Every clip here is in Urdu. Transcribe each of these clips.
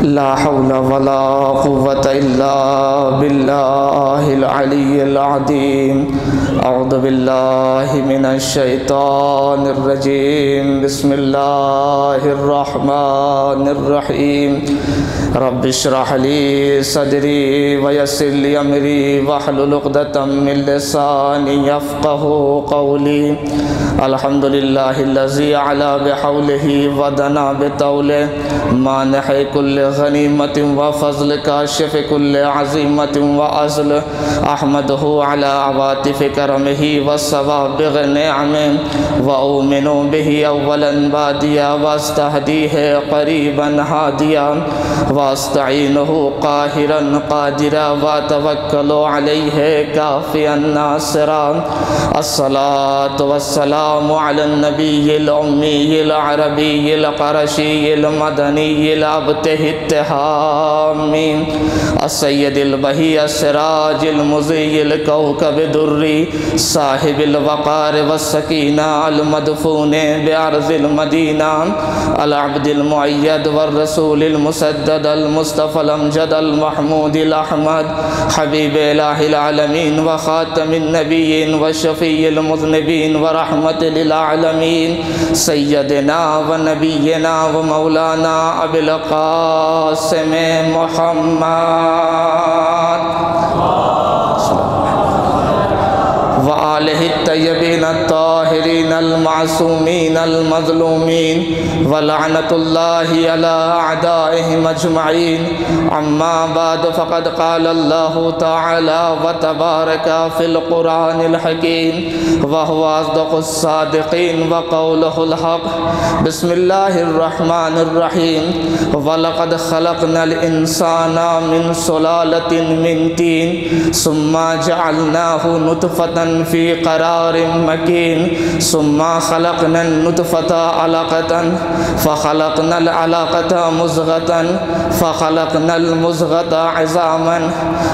لا حول ولا قوة إلا بالله العلي العظيم أعوذ بالله من الشيطان الرجيم بسم الله الرحمن الرحيم رب اشرح لي صدري ويسر لي أمري واحلل عقدة من لساني يفقهوا قولي الحمد لله الذي علا بحوله ودنا بطوله مانح كل غنيمة وفضل كاشف كل عزيمة وأزل أحمده على عواطف كرمه والسوابغ نعمه وأؤمن به أولا باديا واستهديه قريبا هاديا واستعينه قاهرا قادرا واتوكل عليه كافيا ناصرا الصلاة والسلام على النبي الأمي العربي القرشي المدني الأبته التهامي السيد البهي السراج المضيء الكوكب الدري صاحب الوقار والسكينة المدفون بأرض المدينة العبد المؤيد والرسول المسدد المصطفى الأمجد المحمود الأحمد حبيب إله العالمين وخاتم النبيين وشفيع المذنبين ورحمة للعالمين سيدنا ونبينا ومولانا أبي القاسم محمد وآله الطيبين الطاهرين المعصومين المظلومين ولعنة الله على أعدائهم أجمعين أما بعد فقد قال الله تعالى وتبارك في القرآن الحكيم وهو أصدق الصادقين وقوله الحق بسم الله الرحمن الرحيم ولقد خلقنا الإنسان من سلالة من طين ثم جعلناه نطفة في قرار مكين ثم خلقنا النطفة علقة فخلقنا العلقة مضغة فخلقنا المضغة عظاما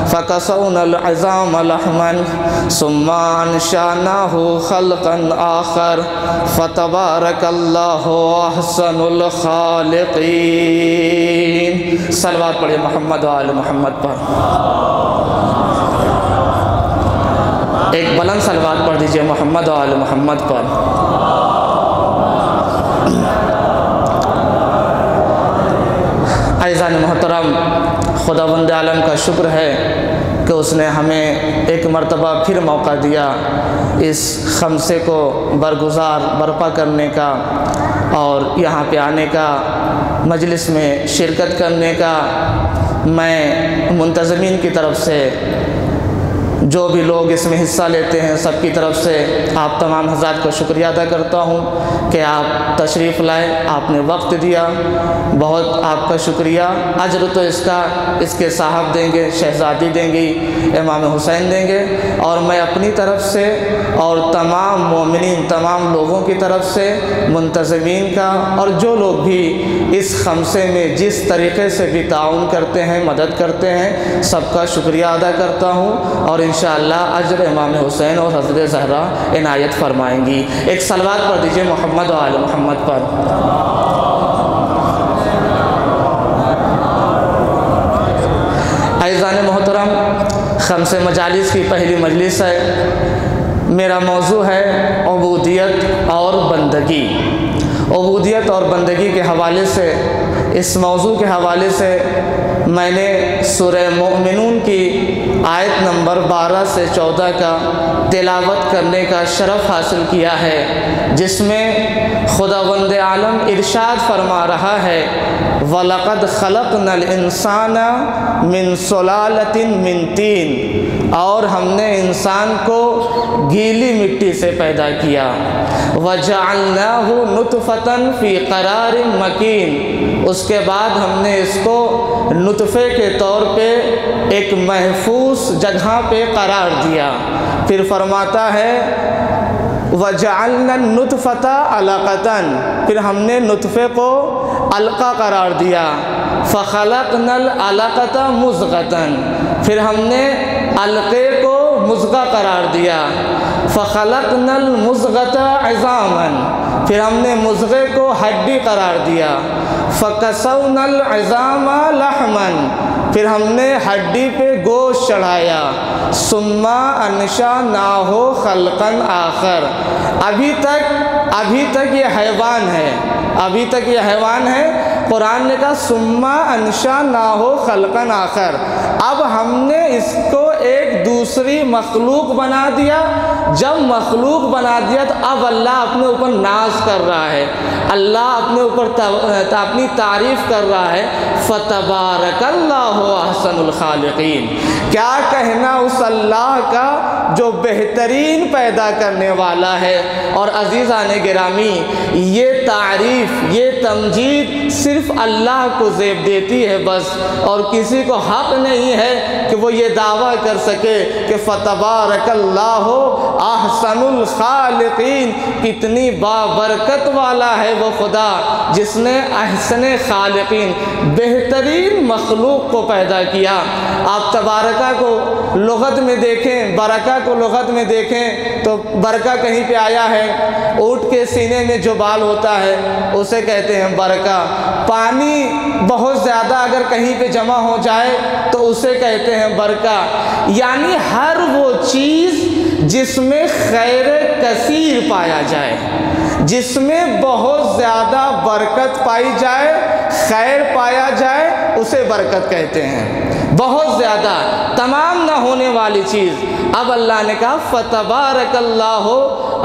فكسونا العظام لحما ثم أنشأناه خلقا آخر فتبارك الله أحسن الخالقين صلوات پڑھیں محمد و آل محمد پر ایک بلند صلوات پڑھ دیجئے محمد و آل محمد پر عزیزان محترم خداوند عالم کا شکر ہے کہ اس نے ہمیں ایک مرتبہ پھر موقع دیا اس خمسے کو برپا کرنے کا اور یہاں پہ آنے کا مجلس میں شرکت کرنے کا میں منتظمین کی طرف سے جو بھی لوگ اس میں حصہ لیتے ہیں سب کی طرف سے آپ تمام حضرات کو شکریہ ادا کرتا ہوں کہ آپ تشریف لائے آپ نے وقت دیا بہت آپ کا شکریہ اجر تو اس کے صاحب دیں گے شہزادی دیں گی امام حسین دیں گے اور میں اپنی طرف سے اور تمام مومنین تمام لوگوں کی طرف سے منتظمین کا اور جو لوگ بھی اس خمسے میں جس طریقے سے بھی تعاون کرتے ہیں مدد کرتے ہیں سب کا شکریہ ادا کرتا ہوں اور انشاءاللہ اجر امام حسین اور حضرت زہرا عنایت فرمائیں گی ایک صلوات پڑھ دیجئے محمد و آل محمد پر عزیزان محترم خمس مجالس کی پہلی مجلس ہے میرا موضوع ہے عبودیت اور بندگی عبودیت اور بندگی کے حوالے سے اس موضوع کے حوالے سے میں نے سورہ مومنون کی آیت نمبر 12 سے 14 کا تلاوت کرنے کا شرف حاصل کیا ہے جس میں خداوند عالم ارشاد فرما رہا ہے وَلَقَدْ خَلَقْنَا الْإِنسَانَ مِنْ سُلَالَةٍ مِنْ طِينٍ اور ہم نے انسان کو گیلی مٹی سے پیدا کیا وَجَعَلْنَاهُ نُطْفَةً فِي قَرَارٍ مَكِينٍ اس کے بعد ہم نے اس کو نطفے کے طور پہ ایک محفوظ جگہ پہ قرار دیا پھر فرماتا ہے وَجَعَلْنَا النُّطْفَةَ عَلَقَةً پھر ہم نے نطفے کو علقہ قرار دیا فَخَلَقْنَا الْعَلَقَةَ مُضْغَةً پھر ہم نے علقے کو مضغہ قرار دیا فَخَلَقْنَا الْمُضْغَةَ عِظَامًا پھر ہم نے مضغے کو ہڈی قرار دیا فَكَسَوْنَا الْعِظَامَ لَحْمًا، پھر ہم نے ہڈی پہ گوشت چڑھایا، ثُمَّ أَنشَأْنَاهُ خَلْقًا آخر، ابھی تک یہ حیوان ہے، ابھی تک یہ حیوان ہے۔ قرآن نے کہا ثُمَّ أَنشَأْنَاهُ خَلْقًا آخر، اب ہم نے اس کو ایک دوسری مخلوق بنا دیا۔ جب مخلوق بنا دیا تو اب اللہ اپنے اوپر ناز کر رہا ہے، اللہ اپنے اوپر اپنی تعریف کر رہا ہے، فَتَبَارَكَ اللَّهُ أَحْسَنُ الْخَالِقِينَ، کیا کہنا اس اللہ کا جو بہترین پیدا کرنے والا ہے۔ اور عزیزان گرامی، یہ تعریف، یہ تمجید صرف اللہ کو زیب دیتی ہے بس، اور کسی کو حق نہیں ہے کہ وہ یہ دعویٰ کر سکے کہ فَتَبَارَكَ اللَّهُ احسن الخالقین، کتنی بابرکت والا ہے وہ خدا جس نے احسن خالقین، بہترین مخلوق کو پیدا کیا۔ آپ تبارکہ کو لغت میں دیکھیں، برکہ کو لغت میں دیکھیں تو برکہ کہیں پہ آیا ہے، اونٹ کے سینے میں جو بال ہوتا ہے اسے کہتے ہیں برکہ۔ پانی بہت زیادہ اگر کہیں پہ جمع ہو جائے تو اسے کہتے ہیں برکہ۔ یعنی ہر وہ چیز جس میں خیر کثیر پایا جائے، جس میں بہت زیادہ برکت پائی جائے، خیر پایا جائے، اسے برکت کہتے ہیں۔ بہت زیادہ تمام نہ ہونے والی چیز، اب اللہ نے کہا فَتَبَارَكَ اللَّهُ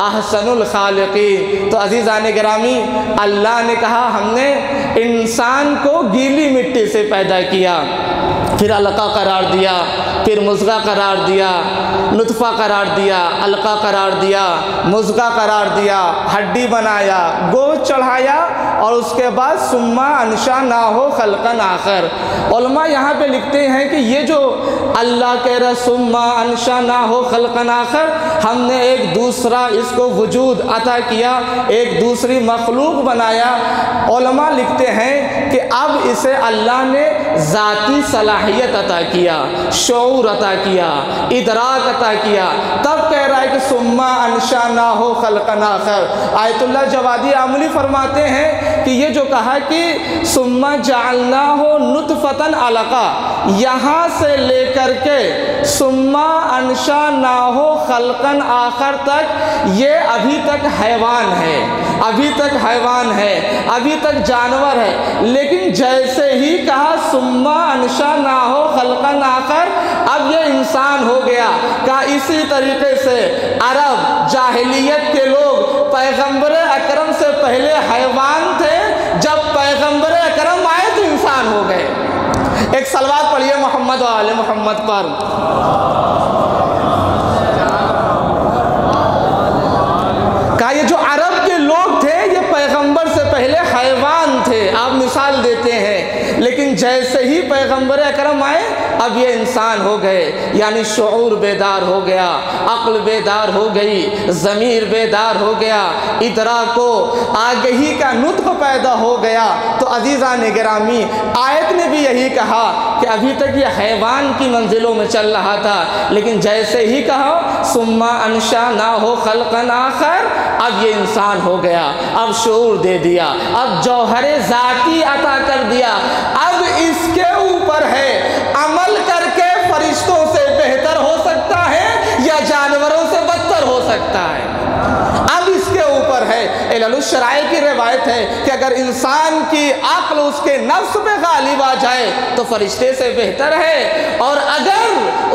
احسن الخالقین۔ تو عزیزان گرامی، اللہ نے کہا ہم نے انسان کو گیلی مٹی سے پیدا کیا، پھر علقہ قرار دیا، پھر مضغہ قرار دیا، نطفہ قرار دیا، علقہ قرار دیا، مضغہ قرار دیا، ہڈی بنایا، گوشت چڑھایا، اور اس کے بعد ثُمَّ أَنشَأْنَاهُ خَلْقًا آخر۔ علماء یہاں پہ لکھتے ہیں کہ یہ جو اللہ کہہ رہا ثُمَّ أَنشَأْنَاهُ خَلْقًا آخر، ہم نے ایک دوسرا اس کو وجود عطا کیا، ایک دوسری مخلوق بنایا۔ علماء لکھتے ہیں کہ اب اسے اللہ نے ذاتی صلاحیت عطا کیا، شعور عطا کیا، ادراک عطا کیا، تب کہہ رہا ہے کہ ثُمَّ أَنشَأْنَاهُ خَلْقًا آخر۔ آیت اللہ جوادی عاملی فرماتے ہیں کہ یہ جو کہا کہ ثُمَّ جَعَلْنَاهُ نُطْفَةً عَلَقَةً، یہاں سے لے کر کے ثُمَّ أَنشَأْنَاهُ خَلْقًا آخر تک، یہ ابھی تک حیوان ہے، ابھی تک حیوان ہے، ابھی تک جانور ہے، لیکن جیسے ہی کہا ثُمَّ أَنشَأْنَاهُ خَلْقًا آخر، اب یہ انسان ہو گیا۔ کہا اسی طریقے سے عرب جاہلیت کے لوگ پیغمبر اکرم سے پہلے حیوان تھے، جب پیغمبر اکرم آئے تو انسان ہو گئے۔ ایک صلوات پڑھیے محمد و آل محمد پر۔ کہا یہ جو عرب کے لوگ تھے یہ پیغمبر سے پہلے حیوان تھے، آپ مثال دیتے ہیں، لیکن جیسے ہی پیغمبر اکرم آئے اب یہ انسان ہو گئے۔ یعنی شعور بیدار ہو گیا، عقل بیدار ہو گئی، ضمیر بیدار ہو گیا، ادراک و آگہی کا نطق پیدا ہو گیا۔ تو عزیزان گرامی، آیت نے بھی یہی کہا کہ ابھی تک یہ حیوان کی منزلوں میں چل رہا تھا، لیکن جیسے ہی کہا ثُمَّ أَنشَأْنَاهُ خَلْقًا آخر، اب یہ انسان ہو گیا، اب شعور دے دیا، اب جوہر ذاتی عطا کر دیا۔ اب اس کے اوپر ہے عمل کر کے فرشتوں سے بہتر ہو سکتا ہے یا جانوروں سے بدتر ہو سکتا ہے۔ اب اس کے اوپر ہے، علل الشرائع کی روایت ہے کہ اگر انسان کی عقل اس کے نفس پہ غالب آ جائے تو فرشتے سے بہتر ہے، اور اگر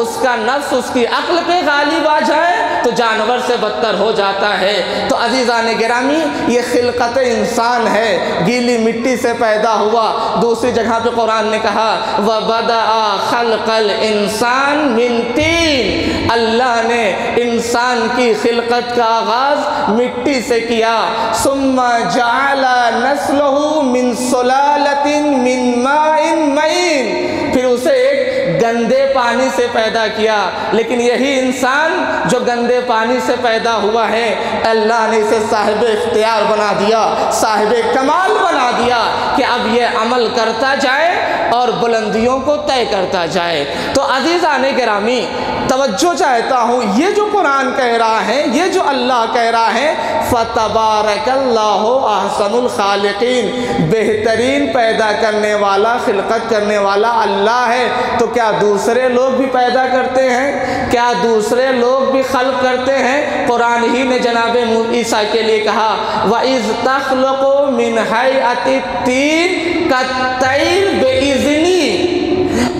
اس کا نفس اس کی عقل پہ غالب آ جائے تو جانور سے بدتر ہو جاتا ہے۔ تو عزیزان گرامی، یہ خلقت انسان ہے، گیلی مٹی سے پیدا ہوا۔ دوسری جگہ پہ قرآن نے کہا وَبَدَأَ خَلْقَ الْإِنسَانِ مِنْ طِينٍ، اللہ نے انسان کی خلقت کا آغاز مٹی سے کیا۔ ثُمَّ جَعَلَ نَسْلَهُ مِنْ صُلَالَةٍ مِنْ مَاءٍ مَّعِينٍ، پھر اسے ایک گندے پانی سے پیدا کیا۔ لیکن یہی انسان جو گندے پانی سے پیدا ہوا ہے، اللہ نے اسے صاحب اختیار بنا دیا، صاحب کمال بنا دیا کہ اب یہ عمل کرتا جائے اور بلندیوں کو طے کرتا جائے۔ تو عزیزان گرامی توجہ چاہتا ہوں، یہ جو قرآن کہہ رہا ہے، یہ جو اللہ کہہ رہا ہے فَتَبَارَكَ اللَّهُ أَحْسَنُ الْخَالِقِينَ، بہترین پیدا کرنے والا، خلقت کرنے والا اللہ ہے، تو کیا دوسرے لوگ بھی پیدا کرتے ہیں؟ کیا دوسرے لوگ بھی خلق کرتے ہیں؟ قرآن ہی نے جناب عیسیٰ کے لیے کہا وَإِذْ تَخْلُقُ مِنْ هَيْئَةِ الطِّيرِ كَالطَّيْرِ بِإِذْنِي،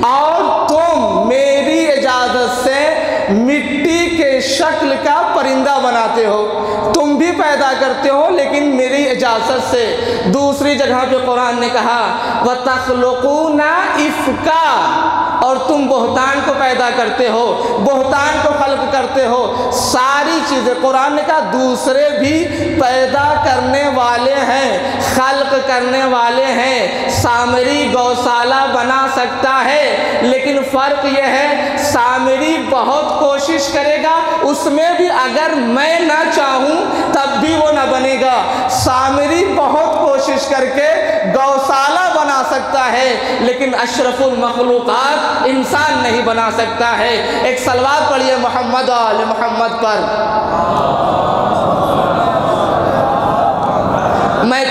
اور تم میری اجازت سے مٹی کے شکل کا پرندہ بناتے ہو، تم بھی پیدا کرتے ہو لیکن میری اجازت سے۔ دوسری جگہ پہ قرآن نے کہا وَتَخْلُقُونَ إِفْكًا، اور تم بہتان کو پیدا کرتے ہو، بہتان کو خلق کرتے ہو، ساری چیزیں قرآن نے کہا دوسرے بھی پیدا کرنے والے ہیں، خلق کرنے والے ہیں۔ سامری گوشالہ بنا سکتا ہے لیکن فرق یہ ہے سامری بہت کوشش کرے گا، اس میں بھی اگر میں نہ چاہوں تب بھی وہ نہ بنے گا۔ سامری بہت کوشش کر کے گوشالہ بنا سکتا ہے لیکن اشرف المخلوقات انسان نہیں بنا سکتا ہے۔ ایک صلوات پڑھیے محمد و آل محمد پر۔ میں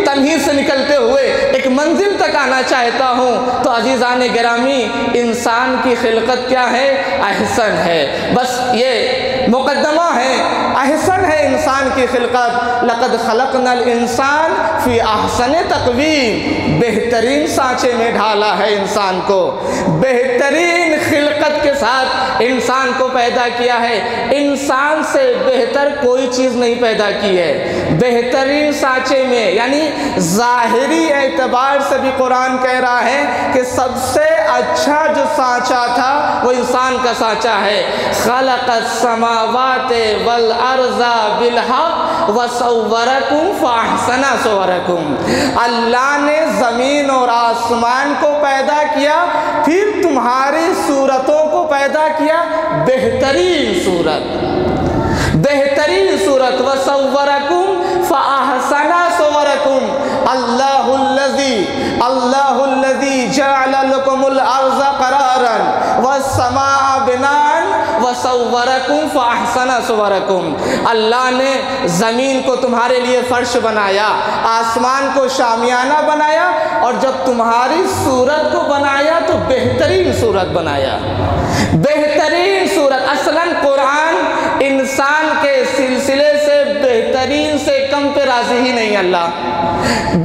تمہید سے نکلتے ہوئے ایک منزل تک آنا چاہتا ہوں۔ تو عزیزان گرامی انسان کی خلقت کیا ہے؟ احسن ہے، بس یہ مقدمہ ہے، احسن ہے انسان کی خلقت۔ لقد خلقنا الانسان فی احسن تقویم، بہترین سانچے میں ڈھالا ہے انسان کو، بہترین خلقت کے ساتھ انسان کو پیدا کیا ہے۔ انسان سے بہتر کوئی چیز نہیں پیدا کی ہے، بہترین سانچے میں، یعنی ظاہری اعتبار سے بھی قرآن کہہ رہا ہے کہ سب سے اچھا جو سانچا تھا وہ انسان کا سانچا ہے۔ خلق السماوات والارض بالحق وصورکم فاحسن صورکم، اللہ نے زمین اور آسمان کو پیدا کیا، پھر تمہاری صورتوں کو پیدا کیا بہترین صورت، بہترین صورت۔ وصورکم فاحسن صورکم، اللہ الذی جعل لکم الارض قرارا والسماء بناء وصورکم فاحسن صورکم، اللہ نے زمین کو تمہارے لیے فرش بنایا، آسمان کو شامیانہ بنایا، اور جب تمہاری صورت کو بنایا تو بہترین صورت بنایا، بہترین صورت۔ اصلاً قرآن انسان کے سلسلے سے بہترین سے کم پہ راضی ہی نہیں، اللہ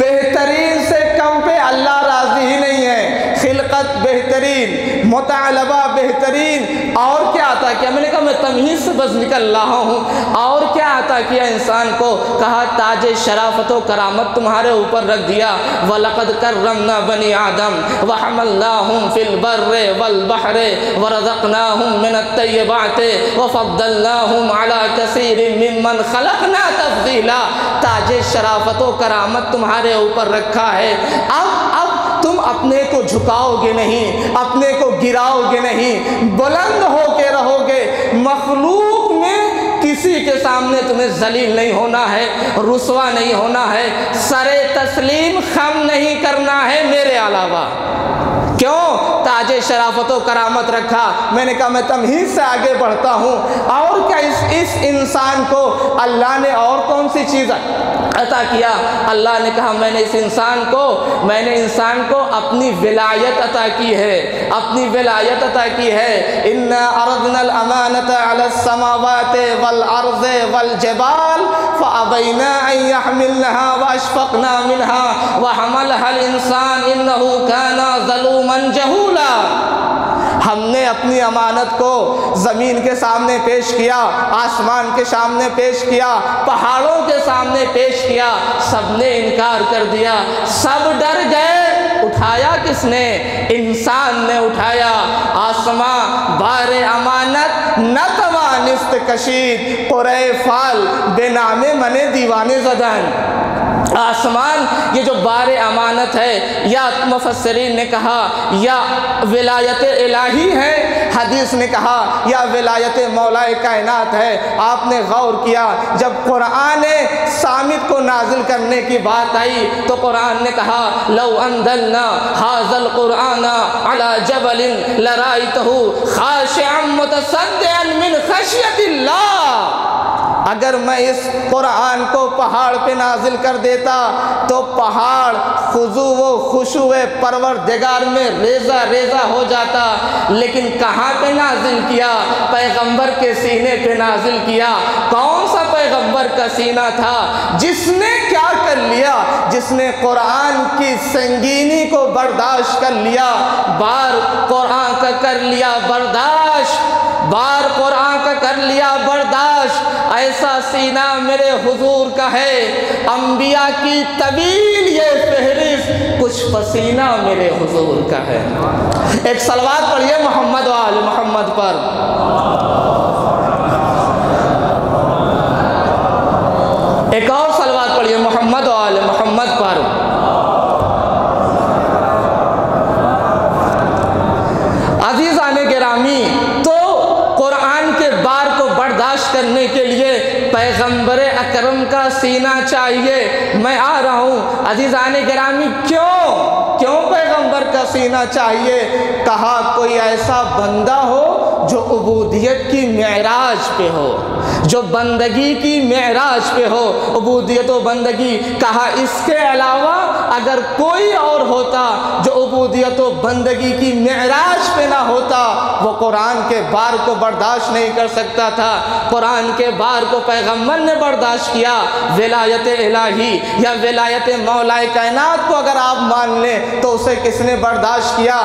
بہترین سے کم پہ اللہ راضی ہی نہیں ہے۔ خلقت بہترین، مطالبہ بہترین، اور کیا عطا کیا؟ میں نے کہا میں تمہید سے بس نکل رہا ہوں، اور کیا عطا کیا انسان کو؟ کہا تاج شرافت و کرامت تمہارے اوپر رکھ دیا۔ وَلَقَدْ كَرَّمْنَا بَنِي آدَمَ وَحَمَلْنَاهُمْ فِي الْبَرِّ وَالْبَحْرِ وَرَزَقْنَاهُمْ مِنَ الطَّيِّبَاتِ وَفَضَّلْنَاهُمْ عَلَى كَثِيرٍ مِّمَّنْ خَلَقْنَا تَفْضِيلًا، تاج شرافت و کرامت تمہارے اوپر رکھا ہے۔ اب تم اپنے کو جھکاؤ گے نہیں، اپنے کو گراؤ گے نہیں، بلند ہو کے رہو گے۔ مخلوق میں کسی کے سامنے تمہیں ذلیل نہیں ہونا ہے، رسوا نہیں ہونا ہے، سر تسلیم خم نہیں کرنا ہے میرے علاوہ۔ کیوں؟ تاج شرافت و کرامت رکھا۔ میں نے کہا میں تمہید سے آگے بڑھتا ہوں، اور کیا اس انسان کو اللہ نے اور کون سی چیز عطا کیا؟ اللہ نے کہا میں نے انسان کو اپنی ولایت عطا کی ہے، اپنی ولایت عطا کی ہے۔ اِنَّا عَرَضْنَا الْأَمَانَةَ عَلَى السَّمَاوَاتِ وَالْأَرْضِ وَالْجِبَالِ فَأَبَيْنَا أَن يَحْمِلْنَهَا وَأَشْفَقْنَا مِنْهَا وَحَمَلَهَا الْإِنسَانُ إِنَّهُ كَانَ ظَلُومًا جَهُولًا، ہم نے اپنی امانت کو زمین کے سامنے پیش کیا، آسمان کے سامنے پیش کیا، پہاڑوں کے سامنے پیش کیا، سب نے انکار کر دیا، سب ڈر گئے۔ اٹھایا کس نے؟ انسان نے اٹھایا۔ آسمان بار امانت نہ توانست کشید، قرے فال بے نام من دیوانے زدن، آسمان یہ جو بار امانت ہے، یا مفسرین نے کہا یا ولایت الہی ہے، حدیث نے کہا یا ولایت مولا کائنات ہے۔ آپ نے غور کیا، جب قرآن صامت کو نازل کرنے کی بات آئی تو قرآن نے کہا لو انزلنا ھذا القرآن علی جبل لرأیتہ خاشعا متصدعا من خشیۃ اللہ۔ اگر میں اس قرآن کو پہاڑ پہ نازل کر دیتا تو پہاڑ خضوع و خشوع پروردگار میں ریزہ ریزہ ہو جاتا، لیکن کہاں پہ نازل کیا؟ پیغمبر کے سینے پہ نازل کیا۔ کون سا پیغمبر کا سینہ تھا؟ جس نے کیا کر لیا؟ جس نے قرآن کی سنگینی کو برداشت کر لیا، بار قرآن کا کر لیا برداشت، بار قرآن کا کر لیا برداشت۔ ایسا سینہ میرے حضور کا ہے، انبیاء کی طویل یہ فہرست، کچھ پسینہ میرے حضور کا ہے۔ ایک صلوات پڑھیے محمد و آل محمد پر۔ ایک اور صلوات پڑھیے محمد و آل محمد پر۔ عزیزان گرامی، تو قرآن کے بار کو برداشت کرنے کے لیے پیغمبر اکرم کا سینہ چاہیے۔ میں آ رہا ہوں عزیزان گرامی، کیوں پیغمبر کا سینہ چاہیے؟ کہا کوئی ایسا بندہ ہو جو عبودیت کی معراج پہ ہو، جو بندگی کی معراج پہ ہو، عبودیت و بندگی۔ کہا اس کے علاوہ اگر کوئی اور ہوتا جو عبودیت و بندگی کی معراج پہ نہ ہوتا، وہ قرآن کے بار کو برداشت نہیں کر سکتا تھا۔ قرآن کے بار کو پیغمبر نے برداشت کیا۔ ولایت الہی یا ولایت مولا کائنات کو اگر آپ مان لیں تو اسے کس نے برداشت کیا؟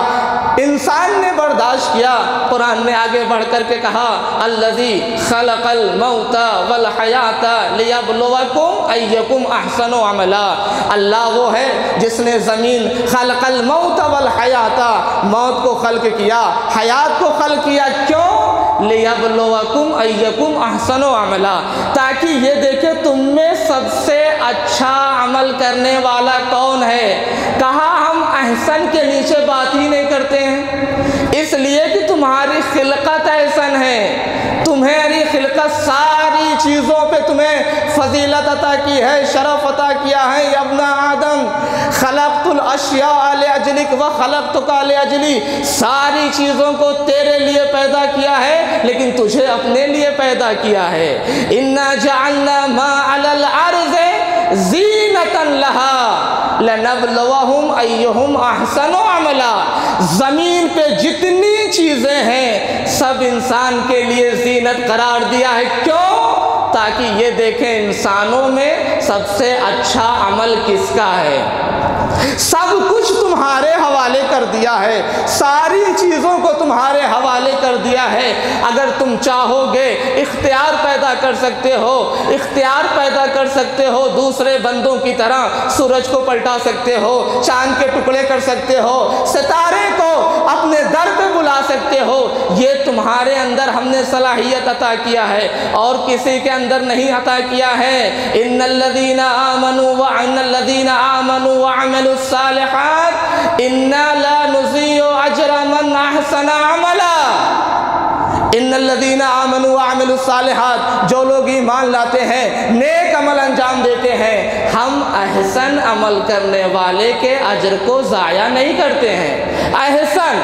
انسان نے برداشت کیا۔ قرآن نے آگے بڑھ کر کے کہا الذی خلق الموت والحیات لیبلوکم ایکم احسن عملا۔ اللہ وہ ہے جس نے زمین خلق الموت والحیات، موت کو خلق کیا، حیات کو خلق کیا۔ کیوں؟ لیبلوکم ایکم احسن عملا، تاکہ یہ دیکھے تم میں سب سے اچھا عمل کرنے والا کون ہے۔ کہا ہم احسن کے نیچے بات ہی نہیں کرتے ہیں، اس لیے کہ تمہاری خلقت احسن ہے، تمہاری خلقت ساری چیزوں پہ تمہیں فضیلت عطا کی ہے، شرف عطا کیا ہے۔ یا ابن آدم خلقت الاشیاء لاجلک وخلقتک لاجلی، ساری چیزوں کو تیرے لیے پیدا کیا ہے لیکن تجھے اپنے لیے پیدا کیا ہے۔ انا جعلنا ما علی الارض زینۃ لہا لنبلوہم ایہم احسن عملا۔ زمین پہ جتنی چیزیں ہیں سب انسان کے لیے زینت قرار دیا ہے۔ کیوں؟ تاکہ یہ دیکھیں انسانوں میں سب سے اچھا عمل کس کا ہے۔ سب کچھ تمہارے حوالے کر دیا ہے، ساری چیزوں کو تمہارے حوالے کر دیا ہے۔ اگر تم چاہو گے اختیار پیدا کر سکتے ہو، اختیار پیدا کر سکتے ہو، دوسرے بندوں کی طرح سورج کو پلٹا سکتے ہو، چاند کے ٹکڑے کر سکتے ہو، ستارے کو اپنے در پہ بلا سکتے ہو۔ یہ تمہارے اندر ہم نے صلاحیت عطا کیا ہے، اور کسی کے اندر نہیں عطا کیا ہے۔ ان الذین آمنوا وعملوا الصالحات انا لا نضيع اجر من احسن عملا۔ ان الذین آمنوا وعملوا الصالحات، جو لوگ ایمان لاتے ہیں، نیک عمل انجام دیتے ہیں، ہم احسن عمل کرنے والے کے اجر کو ضائع نہیں کرتے ہیں۔ احسن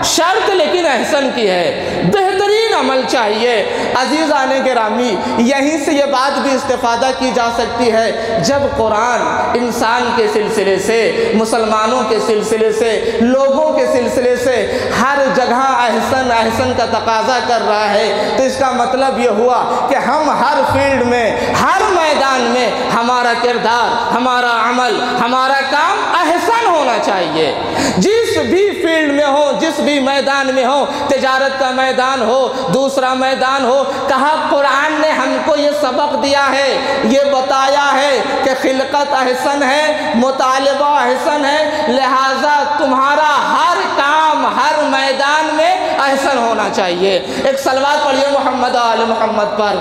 شرط لیکن احسن کی ہے، بہترین عمل چاہیے۔ عزیزان گرامی، یہیں سے یہ بات بھی استفادہ کی جا سکتی ہے، جب قرآن انسان کے سلسلے سے، مسلمانوں کے سلسلے سے، لوگوں کے سلسلے سے ہر جگہ احسن احسن کا تقاضا کر رہا ہے، تو اس کا مطلب یہ ہوا کہ ہم ہر فیلڈ میں، ہر میدان میں ہمارا کردار، ہمارا عمل، ہمارا کام احسن ہونا چاہیے۔ جس بھی فیلڈ میں ہو، جس بھی میدان میں ہو، تجارت کا میدان ہو، دوسرا میدان ہو، کہا قرآن نے ہم کو یہ سبق دیا ہے، یہ بتایا ہے کہ خلقت احسن ہے، مطالبہ احسن ہے، لہٰذا تمہارا ہر کام، ہر میدان میں احسن ہونا چاہیے۔ ایک صلوات پڑھیے محمد آل محمد پر۔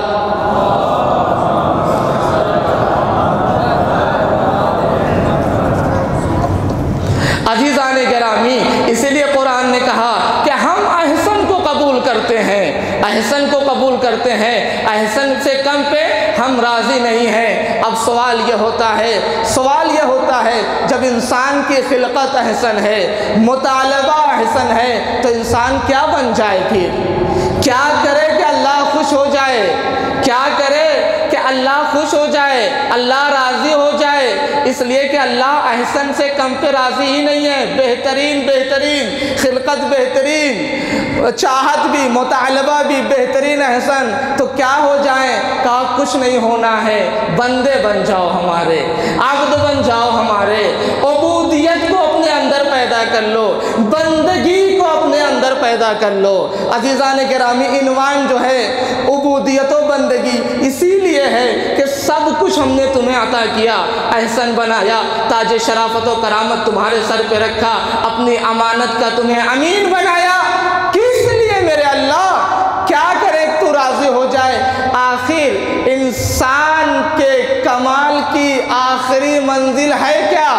احسن کو قبول کرتے ہیں، احسن سے کم پہ ہم راضی نہیں ہیں۔ اب سوال یہ ہوتا ہے جب انسان کی خلقت احسن ہے، مطالبہ احسن ہے، تو انسان کیا بن جائے؟ پھر کیا کرے کہ اللہ خوش ہو جائے؟ کیا کرے کہ اللہ خوش ہو جائے، اللہ راضی ہو جائے؟ اس لیے کہ اللہ احسن سے کم پہ راضی ہی نہیں ہے، بہترین خلقت، بہترین چاہت بھی، مطالبہ بھی بہترین احسن، تو کیا ہو جائیں؟ کہا کچھ نہیں ہونا ہے، بندے بن جاؤ ہمارے، عبد بن جاؤ ہمارے، عبودیت کو اپنے اندر پیدا کر لو، بندگی کو اپنے اندر پیدا کر لو۔ عزیزان گرامی، عنوان جو ہے عبودیت و بندگی اسی لیے ہے کہ سب کچھ ہم نے تمہیں عطا کیا، احسن بنایا، تاج شرافت و کرامت تمہارے سر پہ رکھا، اپنی امانت کا تمہیں امین بنایا، کس لیے میرے اللہ؟ کیا کرے تو راضی ہو جائے؟ آخر انسان کے کمال کی آخری منزل ہے کیا؟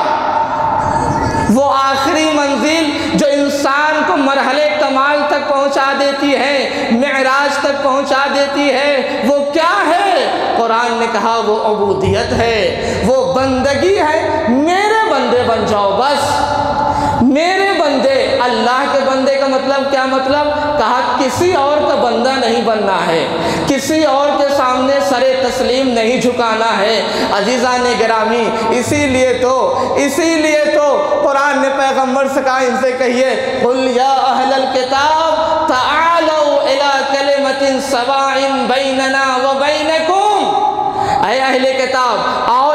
وہ آخری منزل جو انسان کو مرحلے کمال تک پہنچا دیتی ہے، معراج تک پہنچا دیتی ہے، وہ کیا ہے؟ قرآن نے کہا وہ عبودیت ہے، وہ بندگی ہے۔ میرے بندے بن جاؤ، بس میرے بندے۔ اللہ کے بندے کا مطلب کیا مطلب؟ کہا کسی اور کا بندہ نہیں بننا ہے، کسی اور کے سامنے سر تسلیم نہیں جھکانا ہے۔ عزیزان گرامی، اسی لیے تو قرآن نے پیغمبر سے کہا، ان سے کہیے قل یا اہل الکتاب تعالوا الی کلمۃ سواء بیننا وبینکم، اے اہل کتاب آؤ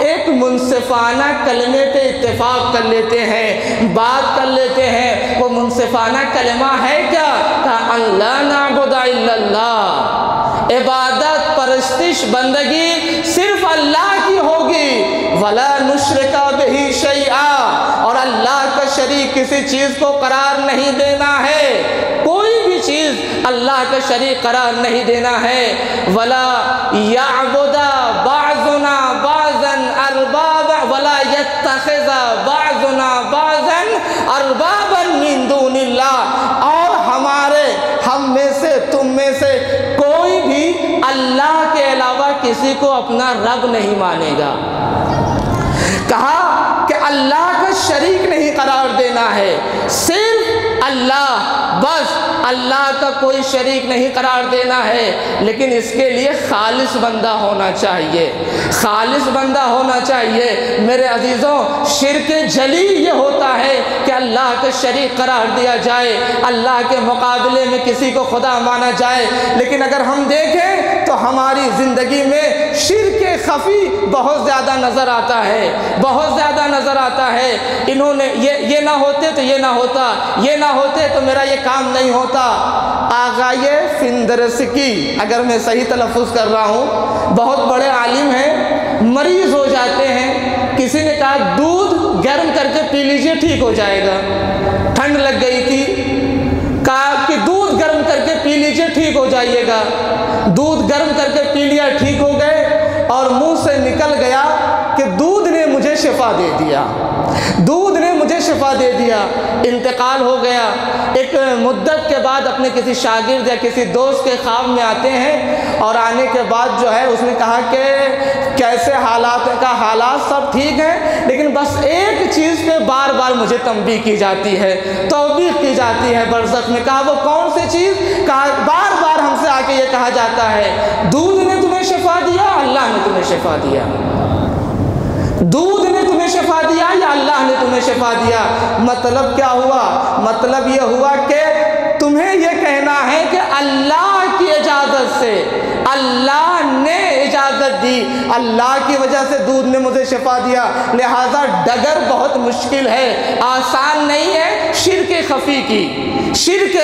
ایک منصفانہ کلمے پہ اتفاق کر لیتے ہیں، بات کر لیتے ہیں۔ وہ منصفانہ کلمہ ہے کیا؟ کہا ان لا نعبد الا اللہ، عبادت، پرستش، بندگی صرف اللہ کی ہوگی، ولا نشرک بہ شیئا، اور اللہ کا شریک کسی چیز کو قرار نہیں دینا ہے، کوئی بھی چیز اللہ کا شریک قرار نہیں دینا ہے۔ ولا یعبد بعضنا بعضا اربابا ولا یتخذ بعضنا بعضا اربابا من دون اللہ، اور ہم میں سے، تم میں سے کوئی بھی اللہ کے علاوہ کسی کو اپنا رب نہیں مانے گا۔ کہا کہ اللہ کا شریک نہیں قرار دینا ہے، صرف اللہ، بس اللہ کا کوئی شریک نہیں قرار دینا ہے، لیکن اس کے لیے خالص بندہ ہونا چاہیے، خالص بندہ ہونا چاہیے۔ میرے عزیزوں، شرک جلی یہ ہوتا ہے کہ اللہ کا شریک قرار دیا جائے، اللہ کے مقابلے میں کسی کو خدا مانا جائے۔ لیکن اگر ہم دیکھیں تو ہماری زندگی میں شرک خفی بہت زیادہ نظر آتا ہے، بہت زیادہ نظر آتا ہے۔ انہوں نے یہ نہ ہوتے تو یہ نہ ہوتا، یہ نہ ہوتے تو میرا یہ کام نہیں ہوتا۔ آغائے فندرسکی، اگر میں صحیح تلفظ کر رہا ہوں، بہت بڑے عالم ہیں، مریض ہو جاتے ہیں، کسی نے کہا دودھ گرم کر کے پی لیجئے ٹھیک ہو جائے گا، ٹھنڈ لگ گئی تھی، کہا کہ دودھ گرم کر کے پی لیجئے ٹھیک ہو جائیے گا، دودھ گرم کر کے پی لیا، ٹھیک ہو گئے، اور منہ سے نکل گیا کہ دودھ نے مجھے شفا دے دیا، دودھ نے مجھے شفا دے دیا۔ انتقال ہو گیا، ایک مدت کے بعد اپنے کسی شاگرد یا کسی دوست کے خواب میں آتے ہیں، اور آنے کے بعد جو ہے اس نے کہا کہ کیسے حالات کا، حالات سب ٹھیک ہیں، لیکن بس ایک چیز پہ بار بار مجھے تنبیہ کی جاتی ہے، توبیخ کی جاتی ہے برزخ میں۔ کہا وہ کون سی چیز؟ کہا بار بار ہم سے آ کے یہ کہا جاتا ہے دودھ نے تمہیں شفا دیا، اللہ نے تمہیں شفا دیا، دودھ نے تمہیں شفا دیا یا اللہ نے تمہیں شفا دیا۔ مطلب کیا ہوا؟ مطلب یہ ہوا کہ تمہیں یہ کہنا ہے کہ اللہ کی اجازت سے، اللہ نے اجازت دی، اللہ کی وجہ سے دودھ نے مجھے شفا دیا، لہٰذا ڈگر بہت مشکل ہے، آسان نہیں ہے شرک خفی کی، شرک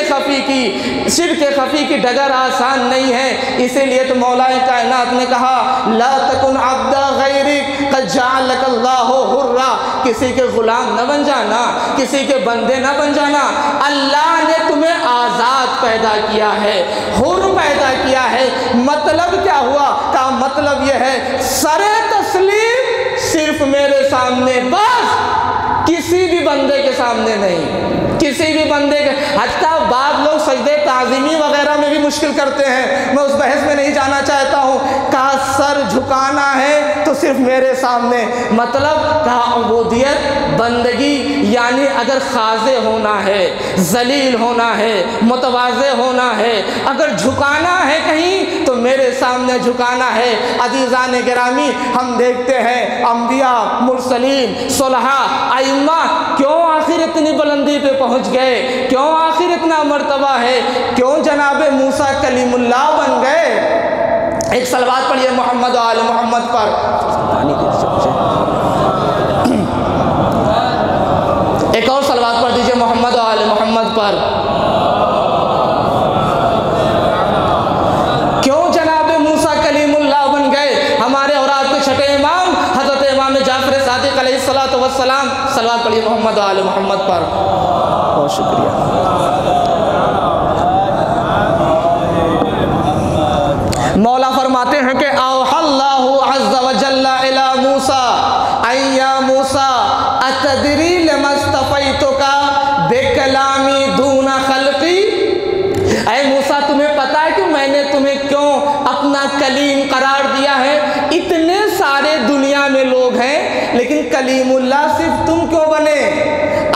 خفی کی ڈگر آسان نہیں ہے۔ اسی لیے تو مولا کائنات نے کہا لا تکن عبد غیرک قد جعلک اللہ حرا، کسی کے غلام نہ بن جانا، کسی کے بندے نہ بن جانا، اللہ نے تمہیں آزاد پیدا کیا ہے، حر پیدا کیا ہے۔ مطلب کیا ہوا؟ کا مطلب یہ ہے سر تسلیم صرف میرے سامنے، بس کسی بھی بندے کے سامنے نہیں، کسی بھی بندے کے، حتیٰ بعض لوگ سجدے تعظیمی وغیرہ میں بھی مشکل کرتے ہیں، میں اس بحث میں نہیں جانا چاہتا ہوں۔ کہا سر جھکانا ہے تو صرف میرے سامنے، مطلب کہا عبودیت بندگی یعنی اگر خاضع ہونا ہے، ذلیل ہونا ہے، متواضع ہونا ہے، اگر جھکانا ہے کہیں تو میرے سامنے جھکانا ہے۔ عزیزان گرامی، ہم دیکھتے ہیں انبیاء، مرسلین، صلحاء، ائمہ کیوں آخر اتنی بلندی پہ پہنچ گئے، کیوں آخر اتنا مرتبہ ہے، کیوں جناب موسیٰ کلیم اللہ بن گئے؟ ایک صلوات پڑھیے محمد و آل محمد پر۔ ایک اور صلوات پڑھ دیجئے محمد و آل محمد پر۔ کیوں جناب موسیٰ کلیم اللہ بن گئے؟ ہمارے اور آپ کے چھٹے امام حضرت امام جعفر صادق علیہ السلام، صلوات پڑھیے محمد و آل محمد پر۔ بہت شکریہ۔ مولا فرماتے ہیں کہ اوحی اللہ عز وجل الی موسیٰ ان یا موسیٰ اتدری لما اصطفیتک بکلامی دون خلقی، اے موسیٰ تمہیں پتا ہے کہ میں نے تمہیں کیوں اپنا کلیم قرار دیا ہے؟ اتنے سارے دنیا میں لوگ ہیں لیکن کلیم اللہ صرف تم کیوں بنے؟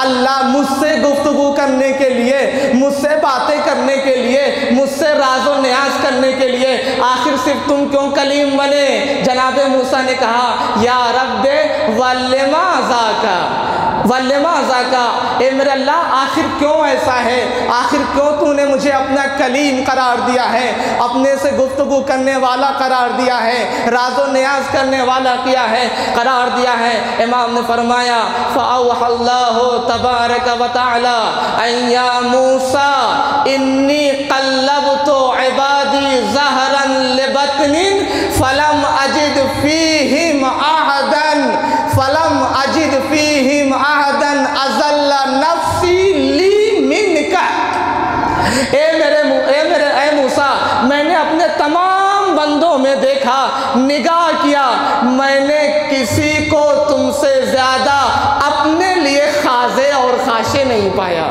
اللہ مجھ سے گفتگو کرنے کے لیے، مجھ سے باتیں کرنے کے لیے، مجھ سے راز و نیاز کرنے کے لیے آخر صرف تم کیوں کلیم بنے؟ جناب موسیٰ نے کہا یا رب ولما ذاکا، ولما ذاکا، اے میرے اللہ آخر کیوں ایسا ہے؟ آخر کیوں تو نے مجھے اپنا کلیم قرار دیا ہے، اپنے سے گفتگو کرنے والا قرار دیا ہے، راز و نیاز کرنے والا کیا ہے، قرار دیا ہے؟ امام نے فرمایا فَأَوْحَى اللَّهُ تَبَارَكَ وَتَعَالَى أَن يَا مُوسَىٰ إِنِّي قَلَّبْتُ عِبَادِي ظَهْرًا لِبَطْنٍ فَلَمْ أَجِدْ فِيهِمْ أَحَدًا فَلَمْ أَجِدْ فِيهِمْ أَحَدًا أَذَلَّ نَفْسِي لِي مِنْكَ، اے موسیٰ میں نے اپنے تمام بندوں میں دیکھا، نگاہ کیا، میں نے کسی کو تم سے زیادہ اپنے لیے خاضع اور خاشع نہیں پایا۔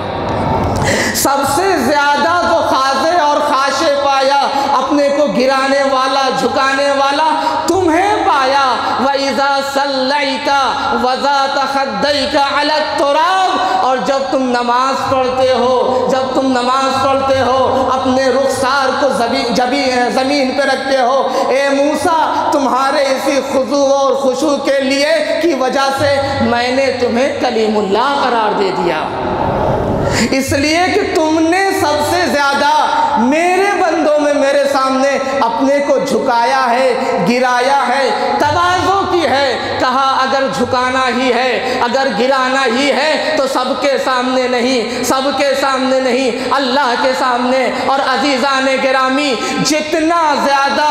سب سے زیادہ تو خاضع اور خاشع پایا، اپنے کو گرانے والا، جھکانے والا تمہیں پایا۔ وَإِذَا صَلَّيْتَ وَذَاتَ خَدَّيْكَ عَلَى التُّرَابِ، اور جب تم نماز پڑھتے ہو، جب تم نماز پڑھتے ہو اپنے رخسار کو زمین پہ رکھتے ہو، اے موسیٰ تمہارے اسی خضوع اور خشوع کے لیے کی وجہ سے میں نے تمہیں کلیم اللہ قرار دے دیا، اس لیے کہ تم نے سب سے زیادہ میرے بندوں میں میرے سامنے اپنے کو جھکایا ہے، گرایا ہے، تواضع کی ہے۔ کہا اگر جھکانا ہی ہے، اگر گرانا ہی ہے تو سب کے سامنے نہیں، سب کے سامنے نہیں، اللہ کے سامنے۔ اور عزیزان گرامی، جتنا زیادہ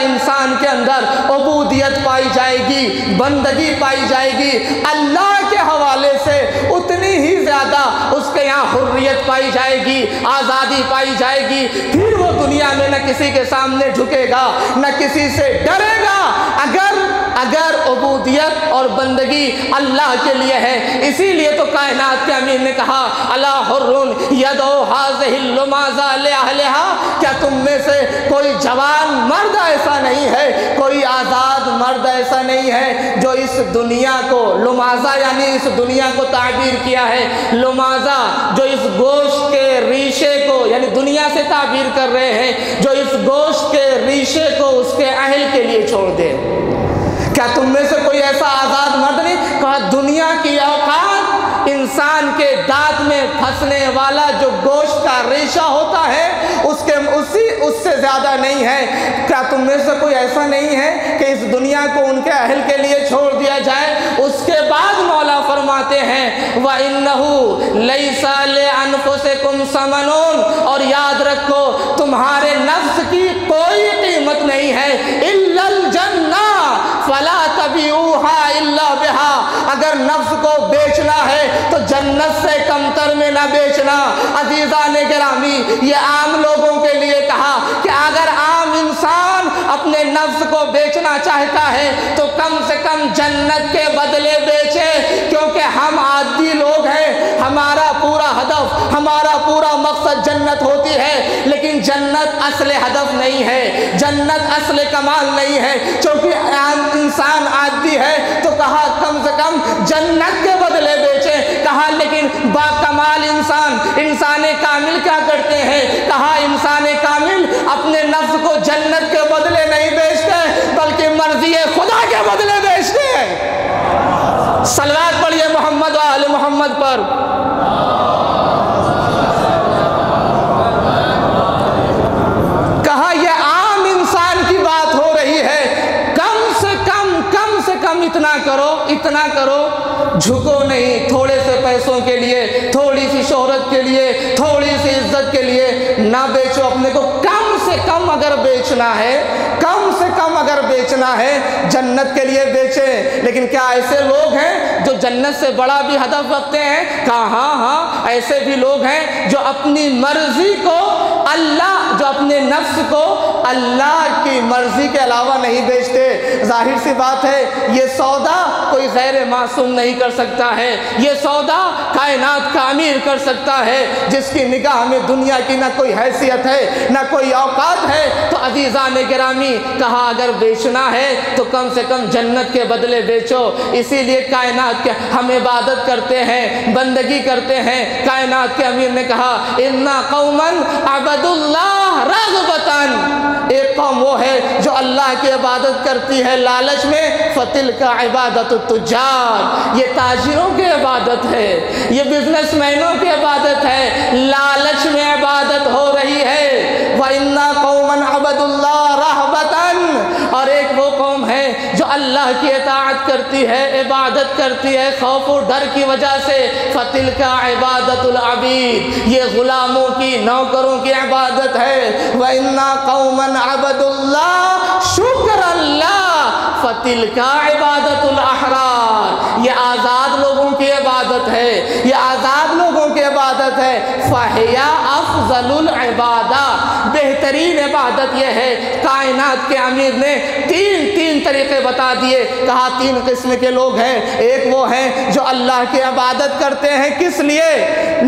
انسان کے اندر عبودیت پائی جائے گی، بندگی پائی جائے گی اللہ کے حوالے سے، اتنی ہی زیادہ اس کے یہاں حریت پائی جائے گی، آزادی پائی جائے گی۔ پھر وہ دنیا میں نہ کسی کے سامنے جھکے گا، نہ کسی سے ڈرے گا، اگر عبودیت اور بندگی اللہ کے لیے ہے۔ اسی لیے تو کائنات کے امین نے کہا الا حر یدعو ھذہ اللماظ لأہلھا، کیا تم میں سے کوئی جوان مرد ایسا نہیں ہے، کوئی آزاد مرد ایسا نہیں ہے جو اس دنیا کو، لمازہ یعنی اس دنیا کو تعبیر کیا ہے، لمازہ جو اس گوشت کے ریشے کو، یعنی دنیا سے تعبیر کر رہے ہیں، جو اس گوشت کے ریشے کو اس کے اہل کے لیے چھوڑ دے۔ کیا تم میں سے کوئی ایسا آزاد مرد نہیں؟ کہا دنیا کی اوقات انسان کے دانت میں پھنسنے والا جو گوشت کا ریشہ ہوتا ہے اس سے زیادہ نہیں ہے۔ کیا تم میں سے کوئی ایسا نہیں ہے کہ اس دنیا کو ان کے اہل کے لیے چھوڑ دیا جائے؟ اس کے بعد مولا فرماتے ہیں وَإِنَّهُ لَيْسَ لِأَنفُسِكُمْ ثَمَنٌ، اور یاد رکھو تمہارے نفس کی کوئی قیمت نہیں ہے، إِلَّا الْجَنَّةِ فَلَا تَبِعُوهَا إِلَّا بِهَا، اگر نفس کو بیچنا ہے تو جنت سے کمتر میں نہ بیچنا۔ عزیزان گرامی، یہ عام لوگوں کے لیے کہا کہ اگر عام انسان اپنے نفس کو بیچنا چاہتا ہے تو کم سے کم جنت کے بدلے بیچے، کیونکہ ہم عادی لوگ ہیں، ہمارا پورا ہدف، ہمارا پورا مقصد جنت ہوتی ہے، لیکن جنت اصل ہدف نہیں ہے، جنت اصل کمال نہیں ہے۔ چونکہ انسان عادی ہے تو کہا کم سے کم جنت کے بدلے بیچیں، کہا لیکن با کمال انسان کامل کیا کرتے ہیں؟ کہا انسان کامل اپنے نفس کو جنت کے بدلے نہیں بیچتے بلکہ مرضی خدا کے بدلے بیچتے ہیں۔ صلوات پڑھیے محمد و آل محمد پر۔ کہا یہ عام انسان کی بات ہو رہی ہے، کم سے کم اتنا کرو، جھکو نہیں، تھوڑے سے پیسوں کے لیے، تھوڑی سی شہرت کے لیے، تھوڑی سی عزت کے لیے نہ بیچو اپنے کو۔ کم سے کم اگر بیچنا ہے جنت کے لیے بیچیں۔ لیکن کیا ایسے لوگ ہیں جو جنت سے بڑا بھی ہدف رکھتے ہیں؟ کہا ہاں ایسے بھی لوگ ہیں جو اپنی مرضی کو جو اپنے نفس کو اللہ کی مرضی کے علاوہ نہیں بیچتے۔ ظاہر سی بات ہے یہ سودا کوئی غیر معصوم نہیں کر سکتا ہے، یہ سودا کائنات کا امیر کر سکتا ہے، جس کی نگاہ میں دنیا کی نہ کوئی حیثیت ہے نہ کوئی اوقات ہے۔ تو عزیزان گرامی کہا اگر بیچنا ہے تو کم سے کم جنت کے بدلے بیچو۔ اسی لیے کائنات کے ہم عبادت کرتے ہیں، بندگی کرتے ہیں۔ کائنات کے امیر نے کہا اِنَّا قَوْمًا عَبَدُوا اللَّهَ رَغْبَةً، ایک قوم وہ ہے جو اللہ کی عبادت کرتی ہے لالچ میں، فَتِلْكَ عِبَادَةُ التُّجَّارِ، یہ تاجروں کی عبادت ہے، یہ بزنس مینوں کی عبادت ہے، لالچ میں عبادت ہو رہی ہے۔ وَإِنَّا قَوْمًا عَبَدُوا اللَّهَ رَهْبَةً، اور ایک وہ قوم ہے جو اللہ کی اطاعت کرتی ہے، عبادت کرتی ہے خوف و ڈر کی وجہ سے، فَتِلْكَ عِبَادَةُ الْعَبِيدِ، یہ غلاموں کی نوکروں کی عبادت ہے۔ وَإِنَّا قَوْمًا عَبَدُوا اللَّهَ شُكْرًا لَهُ فَتِلْكَ عِبَادَةُ الْأَحْرَارِ، یہ آزاد لوگوں کی عبادت ہے، یہ آزاد لوگوں کی عبادت ہے۔ فَهِيَ أَفْضَلُ الْعِبَادَةِ، بہترین عبادت یہ ہے۔ کائنات کے امیر نے تین طریقے بتا دیے، کہا تین قسم کے لوگ ہیں۔ ایک وہ ہیں جو اللہ کی عبادت کرتے ہیں، کس لیے؟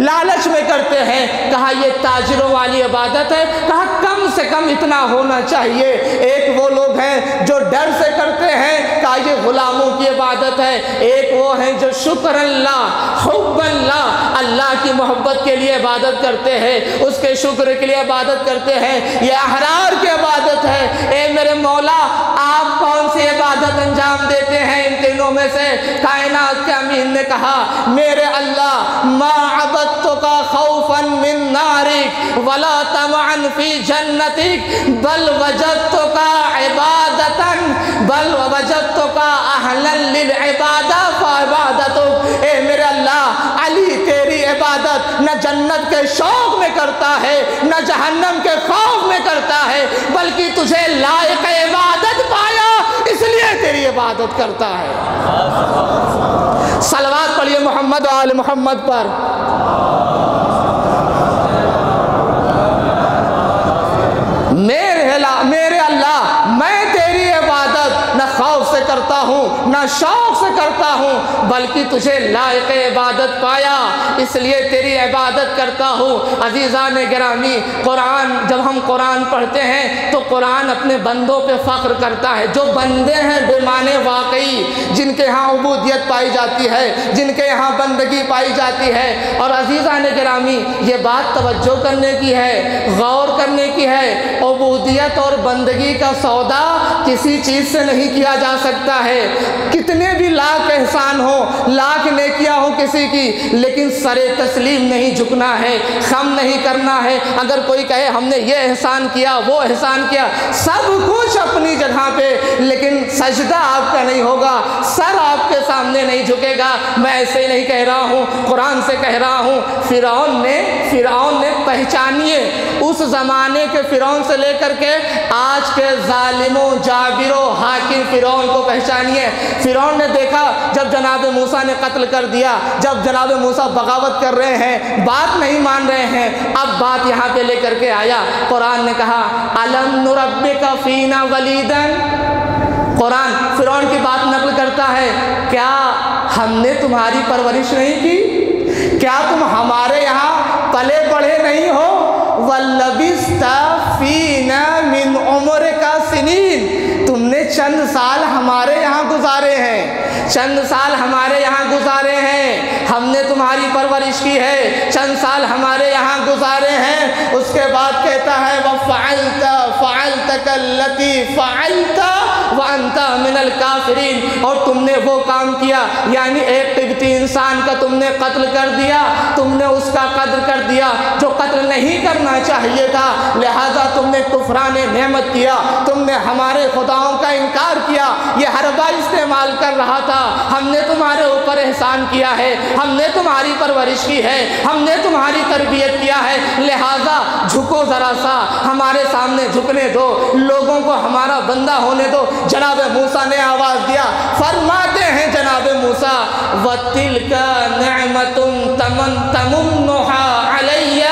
لالچ میں کرتے ہیں، کہا یہ تاجروں والی عبادت ہے، کہا کم سے کم اتنا ہونا چاہیے۔ ایک وہ لوگ ہیں جو ڈر سے کرتے ہیں، کہا یہ غلاموں کی عبادت ہے۔ ایک وہ ہیں جو شکر اللہ حب اللہ، اللہ کی محبت کے لیے عبادت کرتے ہیں، اس کے شکر کے لیے عبادت کرتے ہیں، یہ احرار کی عبادت ہے۔ اے میرے مولا آپ کون سی عبادت انجام دیتے ہیں ان تینوں میں سے؟ کائنات کے امین نے کہا میرے اللہ ما عبدتک خوفا من نارک ولا طمعا فی جنتک بل وجدتک عبادتا بل وجدتک اہلا للعبادہ فعبادتک، اے میرے اللہ علی تیری عبادت نہ جنت کے شوق میں کرتا ہے نہ جہنم کے خوف میں کرتا ہے، بلکہ تجھے لائق عبادت پایا اس لیے تیری عبادت کرتا ہے۔ صلوات پڑھیے محمد و آل محمد پر۔ میرے اللہ میں تیری عبادت نہ خوف سے کرتا ہوں نہ شوق سے کرتا ہوں، بلکہ تجھے لائق عبادت پایا اس لیے تیری عبادت کرتا ہوں۔ عزیزان گرامی جب ہم قرآن پڑھتے ہیں تو قرآن اپنے بندوں پہ فخر کرتا ہے، جو بندے ہیں بے معنی واقعی، جن کے ہاں عبودیت پائی جاتی ہے، جن کے یہاں بندگی پائی جاتی ہے۔ اور عزیزان گرامی یہ بات توجہ کرنے کی ہے، غور کرنے کی ہے، عبودیت اور بندگی کا سودا کسی چیز سے نہیں کیا جا سکتا ہے۔ کتنے بھی لاکھ احسان ہو، لاکھ نیکیاں ہو کسی کی، لیکن سر تسلیم نہیں جھکنا ہے، خم نہیں کرنا ہے۔ اگر کوئی کہے ہم نے یہ احسان کیا وہ احسان کیا، سب کچھ اپنی جگہ پہ، لیکن سجدہ آپ کا نہیں ہوگا، سر آپ کے سامنے نہیں جھکے گا۔ میں ایسے ہی نہیں کہہ رہا ہوں، قرآن سے کہہ رہا ہوں۔ فرعون نے پہچانیے اس زمانے کے فرعون سے لے کر کے آج کے ظالموں جابروں حاکم فرعون کو پہچانیے۔ فرعون نے دیکھا جب جناب موسیٰ نے قتل کر دیا، جب جناب موسیٰ بغاوت کر رہے ہیں، بات نہیں مان رہے ہیں، اب بات یہاں پہ لے کر کے آیا۔ قرآن نے کہا الم نربک فینا ولیدا، قرآن فرعون کی بات نقل کرتا ہے، کیا ہم نے تمہاری پرورش نہیں کی؟ کیا تم ہمارے یہاں پلے بڑھے وَلَبِثْتَ فِينَا مِنْ عُمُرِكَ سِنِينَ، تم نے چند سال ہمارے یہاں گزارے ہیں، چند سال ہمارے یہاں گزارے ہیں، ہم نے تمہاری پرورش کی ہے، چند سال ہمارے یہاں گزارے ہیں۔ اس کے بعد کہتا ہے وَفَعَلْتَ فَعَلْتَكَ الَّتِي فَعَلْتَ وَأَنْتَ مِنَ الْكَافِرِينَ، اور تم نے وہ کام کیا، یعنی ایک قبطی انسان کا تم نے قتل کر دیا، تم نے اس کا قتل کر دیا جو قتل نہیں کرنا چاہیے تھا، لہذا تم نے کفران نعمت کیا، تم نے ہمارے خداؤں کا انکار کیا، یہ حربہ استعمال کر رہا تھا، ہم نے تمہارے اوپر احسان کیا ہے، ہم نے تمہاری پرورش کی ہے، ہم نے تمہاری تربیت کیا ہے، لہذا جھکو ذرا سا، ہمارے سامنے جھکنے دو، لوگوں کو ہمارا بندہ ہونے دو۔ جناب موسیٰ نے آواز دیا، فرماتے ہیں جناب موسیٰ وَتِلْكَ نِعْمَةٌ تَمُنُّهَا عَلَيَّ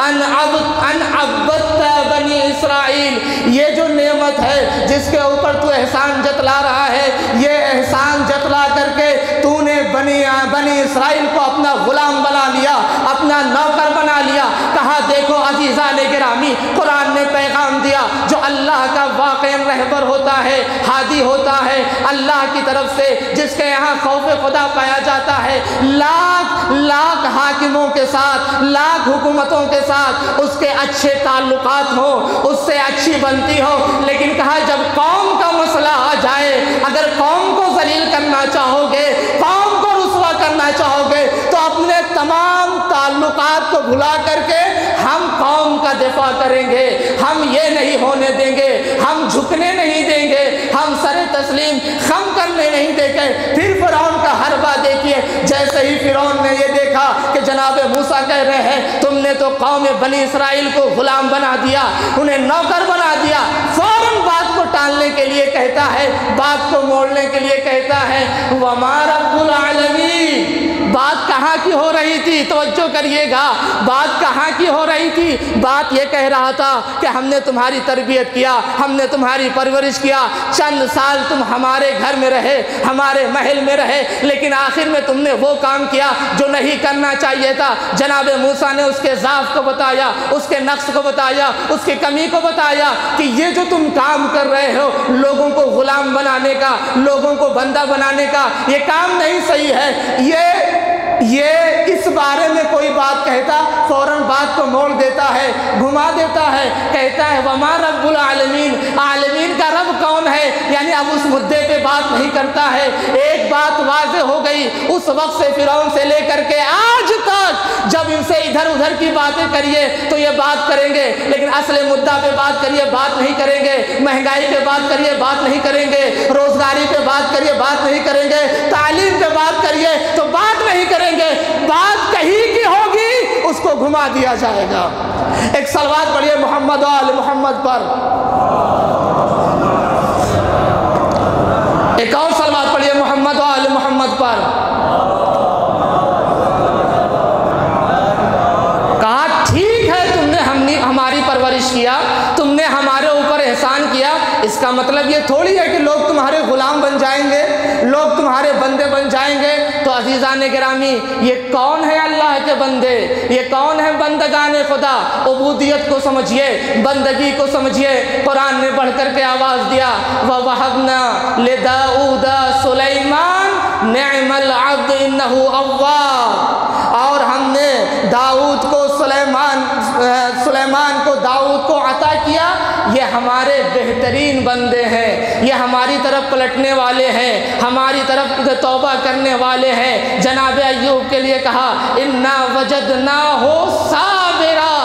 أَنْ عَبَّدْتَ بنی اسرائیل، یہ جو نعمت ہے جس کے اوپر تو احسان جتلا رہا ہے، یہ احسان جتلا کر کے تو نے بنی اسرائیل کو اپنا غلام بنا لیا، اپنا نوکر بنا لیا۔ کہا دیکھو عزیزان گرامی، قرآن نے پیغام دیا جو اللہ کا واقعی رہبر ہوتا ہے، ہادی ہوتا ہے اللہ کی طرف سے، جس کے یہاں خوف خدا پایا جاتا ہے، لاکھ حاکموں کے ساتھ، لاکھ حکومتوں کے ساتھ اس کے اچھے تعلقات ہوں، اس سے اچھی بنتی ہو، لیکن کہا جب قوم کا مسئلہ آ جائے، اگر قوم کو ذلیل کرنا چاہو گے، قوم کو رسوا کرنا چاہو گے، تو اپنے تمام تعلقات کو بھلا کر کے ہم قوم کا دفاع کریں گے، ہم یہ نہیں ہونے دیں گے، ہم جھکنے نہیں دیں گے، ہم سر تسلیم خم کرنے نہیں دیں گے۔ پھر فرعون کا حربہ دیکھیے، جیسے ہی فرعون نے یہ دیکھا کہ جناب موسیٰ کہہ رہے ہیں تم نے تو قوم بنی اسرائیل کو غلام بنا دیا، انہیں نوکر بنا دیا، فوراً بات کو ٹالنے کے لیے کہتا ہے، بات کو موڑنے کے لیے کہتا ہے وَمَا رَبُّ الْعَالَمِينَ۔ بات کہاں کی ہو رہی تھی؟ توجہ کریے گا، بات کہاں کی ہو رہی تھی؟ بات یہ کہہ رہا تھا کہ ہم نے تمہاری تربیت کیا، ہم نے تمہاری پرورش کیا، چند سال تم ہمارے گھر میں رہے، ہمارے محل میں رہے، لیکن آخر میں تم نے وہ کام کیا جو نہیں کرنا چاہیے تھا۔ جناب موسیٰ نے اس کے ضعف کو بتایا، اس کے نقص کو بتایا، اس کی کمی کو بتایا کہ یہ جو تم کام کر رہے ہو لوگوں کو غلام بنانے کا، لوگوں کو بندہ بنانے کا، یہ کام نہیں صحیح ہے۔ یہ اس بارے میں کوئی بات کہتا فوراً بات کو موڑ دیتا ہے، گھما دیتا ہے، کہتا ہے وَمَا رَبُّ الْعَالَمِينَ، عالمین کا رب کون ہے؟ یعنی اب اس مدعے پہ بات نہیں کرتا ہے۔ ایک بات واضح ہو گئی، اس وقت سے فرعون سے لے کر کے آج تک جب ان سے ادھر ادھر کی باتیں کریے تو یہ بات کریں گے، لیکن اصل مدعا پہ بات کریے بات نہیں کریں گے، مہنگائی پہ بات کریے بات نہیں کریں گے، روزگاری پہ بات کریے بات نہیں کریں گے، تعلیم پہ بات کریے تو بات نہیں کریں گے، بات کہیں کی ہوگی اس کو گھما دیا جائے گا۔ ایک صلوات پڑھیے محمد و آل محمد پر، ایک اور صلوات پڑھیے محمد و آل محمد پر۔ کہا ٹھیک ہے تم نے ہماری پرورش کیا، تم نے ہمارے اوپر احسان کیا، اس کا مطلب یہ تھوڑی ہے کہ لوگ تمہارے غلام بن جائیں گے، لوگ تمہارے بندے بن جائیں گے۔ تو عزیزان گرامی، یہ کون ہے اللہ کے بندے؟ یہ کون ہے بندگان خدا؟ عبودیت کو سمجھیے، بندگی کو سمجھیے۔ قرآن نے بڑھ کر کے آواز دیا وَوَهَبْنَا لِدَاؤُدَ سُلَيْمَانَ نِعْمَ الْعَبْدُ إِنَّهُ أَوَّابٌ، اور ہم نے داؤد کو سلیمان کو داؤد کو عطا کیا، یہ ہمارے بہترین بندے ہیں، یہ ہماری طرف پلٹنے والے ہیں، ہماری طرف توبہ کرنے والے ہیں۔ جناب ایوب کے لیے کہا اِنَّا وَجَدْنَاهُ صَابِرًا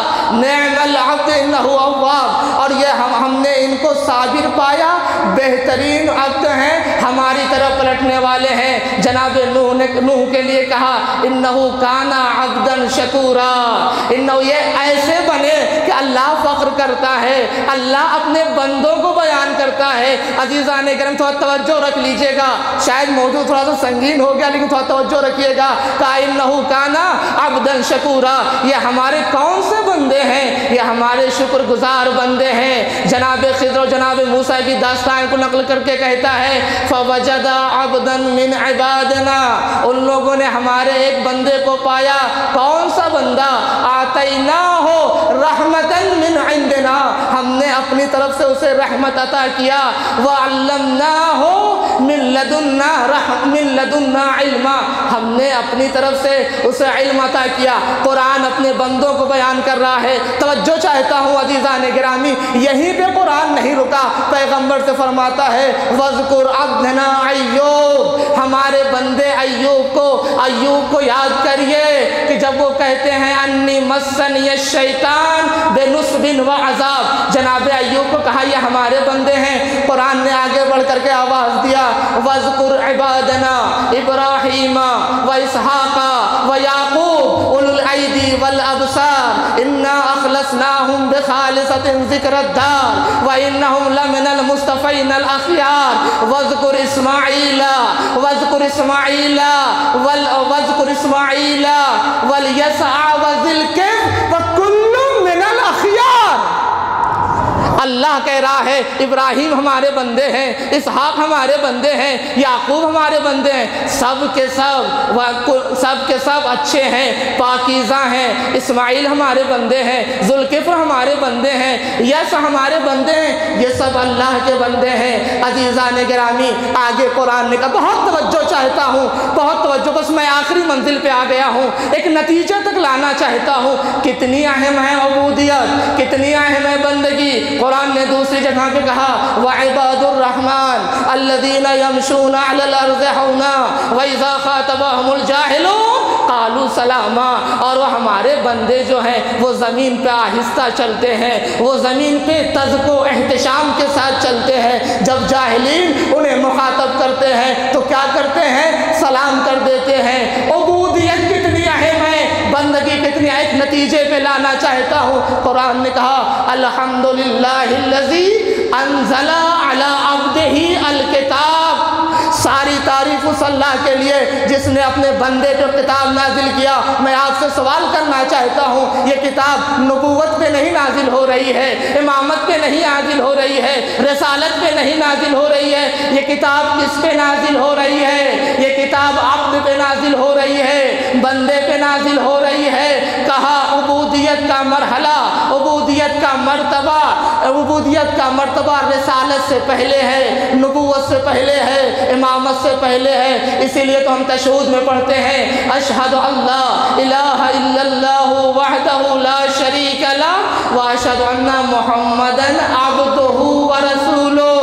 نِعْمَ الْعَبْدُ إِنَّهُ أَوَّابٌ، اور یہ ہم نے ان کو صابر پایا، بہترین عبد ہیں، ہماری طرف پلٹنے والے ہیں۔ جناب نوح کے لیے کہا اِنَّهُ كَانَ عَبْدًا شَكُورًا، انہو یہ ایسے بنے کہ اللہ فخر کرتا ہے، اللہ اپنے بندوں کو بیان کرتا ہے۔ عزیزان کرام تھوڑا توجہ رکھ لیجئے گا، شاید موضوع تھوڑا سا سنگین ہو گیا لیکن تھوڑا توجہ رکھیے گا۔ کہا اِنَّهُ كَانَ عَبْدًا شَكُورًا، یہ ہمارے کون سے بندے ہیں، یہ ہمارے شکر گزار بندے ہیں۔ جناب خضر و جناب موسیٰ کی داستان کو نقل کر کے کہتا ہے فَوَجَدَ عَبْدًا مِّنْ عِبَادِنَا، ان لوگوں نے ہمارے ایک بندے کو پایا۔ کون سا بندہ؟ آتَيْنَاهُ رَحْمَةً مِّنْ عِنْدِنَا، ہم نے اپنی طرف سے اسے رحمت عطا کیا۔ وَعَلَّمْنَاهُ مِن لَدُنَّا عِلْمًا، ہم نے اپنی طرف سے اسے علم عطا کیا۔ قرآن اپنے بندوں کو بیان کر رہا ہے۔ توجہ چاہتا ہوں عزیزان گرامی، یہیں پہ قرآن نہیں رکا، پیغمبر سے فرماتا ہے وَاذْكُرْ عَبْدَنَا ایوب، ہمارے بندے ایوب کو یاد کریے کہ جب وہ کہتے ہیں انی مسنی الشیطان بنصب وعذاب، جناب ایوب کو کہا یہ ہمارے بندے ہیں۔ قرآن نے آگے بڑھ کر کے آواز دیا وَاذْكُرْ عِبَادَنَا إِبْرَاهِيمَ وَإِسْحَاقَ وَيَعْقُوبَ أُولُو الْأَيْدِي وَالْأَبْصَارِ إِنَّا أَخْلَصْنَاهُمْ بِخَالِصَةٍ ذِكْرَى الدَّارِ وَإِنَّهُمْ لَمِنَ الْمُصْطَفَيْنَ الْأَخْيَارِ وَاذْكُرْ إِسْمَاعِيلَ وَالْيَسَعَ وَذِي الْكِفْلِ وَكُلٌّ مِّنَ الْأَخْيَارِ۔ اللہ کہہ رہا ہے ابراہیم ہمارے بندے ہیں، اسحاق ہمارے بندے ہیں، یعقوب ہمارے بندے ہیں، سب کے سب اچھے ہیں، پاکیزہ ہیں۔ اسماعیل ہمارے بندے ہیں، ذوالکفر ہمارے بندے ہیں، یس ہمارے بندے ہیں، یہ سب اللہ کے بندے ہیں۔ عزیزان گرامی آگے قرآن نے کہا، بہت توجہ چاہتا ہوں، بہت توجہ، بس میں آخری منزل پہ آ گیا ہوں، ایک نتیجے تک لانا چاہتا ہوں۔ کتنی اہم ہے عبودیت، کتنی اہم ہے بندگی۔ قرآن نے دوسری جگہ پہ کہا وَعِبَادُ الرَّحْمَنِ الَّذِينَ يَمْشُونَ عَلَى الْأَرْضِ هَوْنًا وَإِذَا خَاطَبَهُمُ الْجَاهِلُونَ قَالُوا سَلَامًا، اور وہ ہمارے بندے جو ہیں وہ زمین پہ آہستہ چلتے ہیں، وہ زمین پہ تذک و احتشام کے ساتھ چلتے ہیں، جب جاہلین انہیں مخاطب کرتے ہیں تو کیا کرتے ہیں؟ سلام کر دیتے ہیں۔ عبودیت کتنی اہم ہے، بندگی کتنی، ایک نتیجے پہ لانا چاہتا ہوں۔ قرآن نے کہا الحمدللہ الذی انزل علی عبدہ الکتاب، ساری تعریف اس اللہ کے لیے جس نے اپنے بندے پہ کتاب نازل کیا۔ میں آپ سے سوال کرنا چاہتا ہوں، یہ کتاب نبوت پہ نہیں نازل ہو رہی ہے، امامت پہ نہیں نازل ہو رہی ہے، رسالت پہ نہیں نازل ہو رہی ہے، یہ کتاب کس پہ نازل ہو رہی ہے؟ یہ کتاب عبد پہ نازل ہو رہی ہے، بندے پہ نازل ہو رہی ہے۔ کہا عبودیت کا مرحلہ، عبودیت کا مرتبہ رسالت سے پہلے ہے، نبوت سے پہلے ہے، امامت سے پہلے ہے۔ اسی لیے تو ہم تشہود میں پڑھتے ہیں اشہد ان لا الہ الا اللہ وحدہ لا شریک لہ واشہد ان محمدن عبدہ ورسولہ۔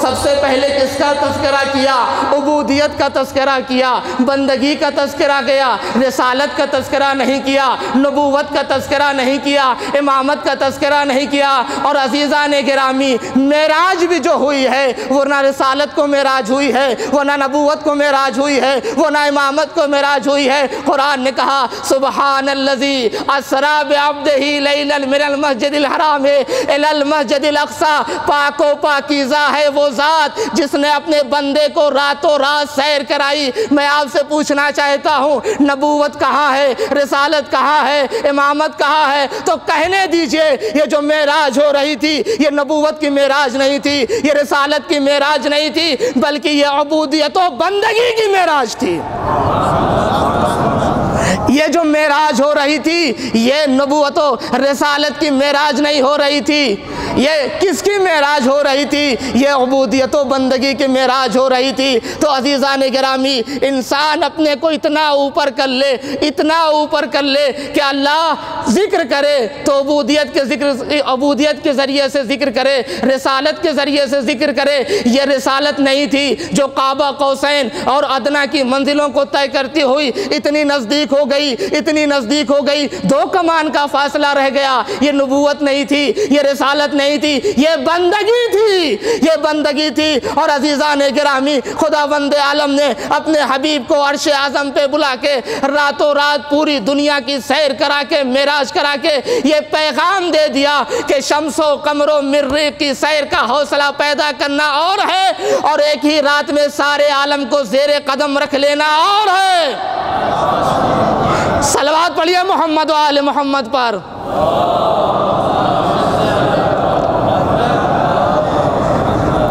سب سے پہلے کس کا تذکرہ کیا؟ عبودیت کا تذکرہ کیا، بندگی کا تذکرہ کیا، رسالت کا تذکرہ نہیں کیا، نبوت کا تذکرہ نہیں کیا، امامت کا تذکرہ نہیں کیا۔ اور عزیزان گرامی معراج بھی جو ہوئی ہے وہ نہ رسالت کو معراج ہوئی ہے، وہ نہ نبوت کو معراج ہوئی ہے، وہ نہ امامت کو معراج ہوئی ہے۔ قرآن نے کہا سبحان الذی اسری بعبدہ لیلا من المسجد الحرام الی المسجد الاقصی، پاک و پاکیزہ ہے وہ ذات جس نے اپنے بندے کو راتوں رات سیر کرائی۔ میں آپ سے پوچھنا چاہتا ہوں نبوت کہاں ہے، رسالت کہاں ہے، امامت کہاں ہے؟ تو کہنے دیجئے یہ جو معراج ہو رہی تھی یہ نبوت کی معراج نہیں تھی، یہ رسالت کی معراج نہیں تھی، بلکہ یہ عبودیت و بندگی کی معراج تھی۔ یہ جو معراج ہو رہی تھی یہ نبوت و رسالت کی معراج نہیں ہو رہی تھی، یہ کس کی معراج ہو رہی تھی؟ یہ عبودیت و بندگی کی معراج ہو رہی تھی۔ تو عزیزان گرامی انسان اپنے کو اتنا اوپر کر لے، اتنا اوپر کر لے کہ اللہ ذکر کرے تو عبودیت کے ذریعے سے ذکر کرے، رسالت کے ذریعے سے ذکر کرے۔ یہ رسالت نہیں تھی جو قاب قوسین اور ادنیٰ کی منزلوں کو طے کرتی ہوئی اتنی نزدیک ہو گئی، اتنی نزدیک ہو گئی، 2 کمان کا فاصلہ رہ گیا۔ یہ نبوت نہیں تھی، یہ رسالت نہیں تھی، یہ بندگی تھی، یہ بندگی تھی۔ اور عزیزان گرامی خداوند عالم نے اپنے حبیب کو عرش اعظم پہ بلا کے راتوں رات پوری دنیا کی سیر کرا کے معراج کرا کے یہ پیغام دے دیا کہ شمس و قمر و مریخ کی سیر کا حوصلہ پیدا کرنا اور ہے، اور ایک ہی رات میں سارے عالم کو زیر قدم رکھ لینا اور ہے۔ صلوات پڑھیے محمد و آل محمد پر۔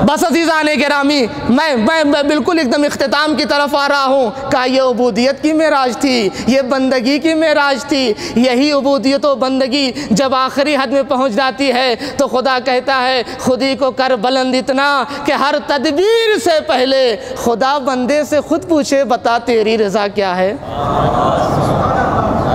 بس عزیزان گرامی، میں بالکل ایک دم اختتام کی طرف آ رہا ہوں کہ یہ عبودیت کی معراج تھی، یہ بندگی کی معراج تھی۔ یہی عبودیت و بندگی جب آخری حد میں پہنچ جاتی ہے تو خدا کہتا ہے خودی کو کر بلند اتنا کہ ہر تدبیر سے پہلے خدا بندے سے خود پوچھے بتا تیری رضا کیا ہے۔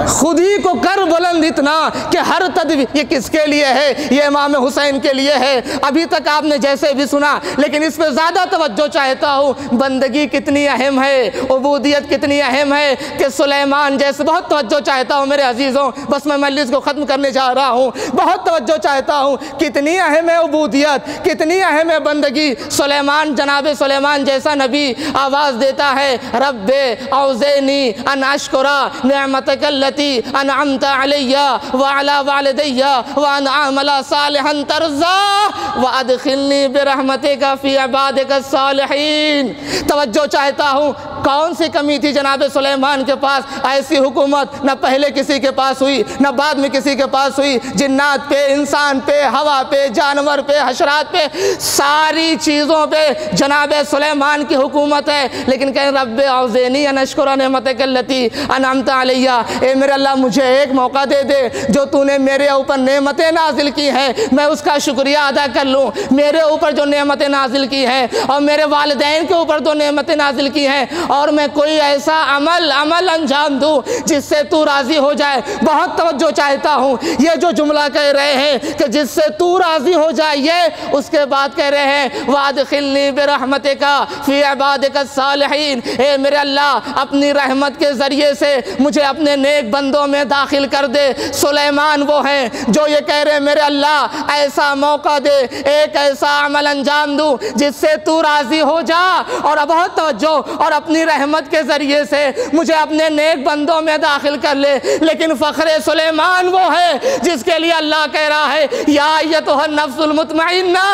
خودی کو کر بلند اتنا کہ ہر تدبیر، یہ کس کے لیے ہے؟ یہ امام حسین کے لیے ہے۔ ابھی تک آپ نے جیسے بھی سنا، لیکن اس پہ زیادہ توجہ چاہتا ہوں۔ بندگی کتنی اہم ہے، عبودیت کتنی اہم ہے کہ سلیمان جیسے، بہت توجہ چاہتا ہوں میرے عزیزوں، بس میں مجلس کو ختم کرنے جا رہا ہوں، بہت توجہ چاہتا ہوں، کتنی اہم ہے عبودیت، کتنی اہم ہے بندگی۔ سلیمان، جناب سلیمان جیسا نبی آواز دیتا ہے رب اوزعنی ان اشکر نعمتک التی انعمت علی وعلی والدی وان اعمل صالحا ترضی وادخلنی برحمتک فی عبادک الصالحین۔ توجہ چاہتا ہوں، کون سی کمی تھی جناب سلیمان کے پاس؟ ایسی حکومت نہ پہلے کسی کے پاس ہوئی، نہ بعد میں کسی کے پاس ہوئی۔ جنات پہ، انسان پہ، ہوا پہ، جانور پہ، حشرات پہ، ساری چیزوں پہ جناب سلیمان کی حکومت ہے۔ لیکن کہیں رب اوزعنی ان اشکر نعمتک التی انعمت علی، اے میرے اللہ مجھے ایک موقع دے دے، جو تو نے میرے اوپر نعمتیں نازل کی ہیں میں اس کا شکریہ ادا کر لوں۔ میرے اوپر جو نعمتیں نازل کی ہیں اور میرے والدین کے اوپر جو نعمتیں نازل کی ہیں، اور میں کوئی ایسا عمل انجام دوں جس سے تو راضی ہو جائے۔ بہت توجہ چاہتا ہوں، یہ جو جملہ کہہ رہے ہیں کہ جس سے تو راضی ہو جائے، یہ اس کے بعد کہہ رہے ہیں وادخلنی برحمتک فی عبادک الصالحین، اے میرے اللہ اپنی رحمت کے ذریعے سے مجھے اپنے نیک بندوں میں داخل کر دے۔ سلیمان وہ ہیں جو یہ کہہ رہے میرے اللہ ایسا موقع دے، ایک ایسا عمل انجام دوں جس سے تو راضی ہو جا، اور بہت توجہ، اور اپنی رحمت کے ذریعے سے مجھے اپنے نیک بندوں میں داخل کر لے۔ لیکن فخر سلیمان وہ ہے جس کے لیے اللہ کہہ رہا ہے یا ایتھا النفس المطمئنہ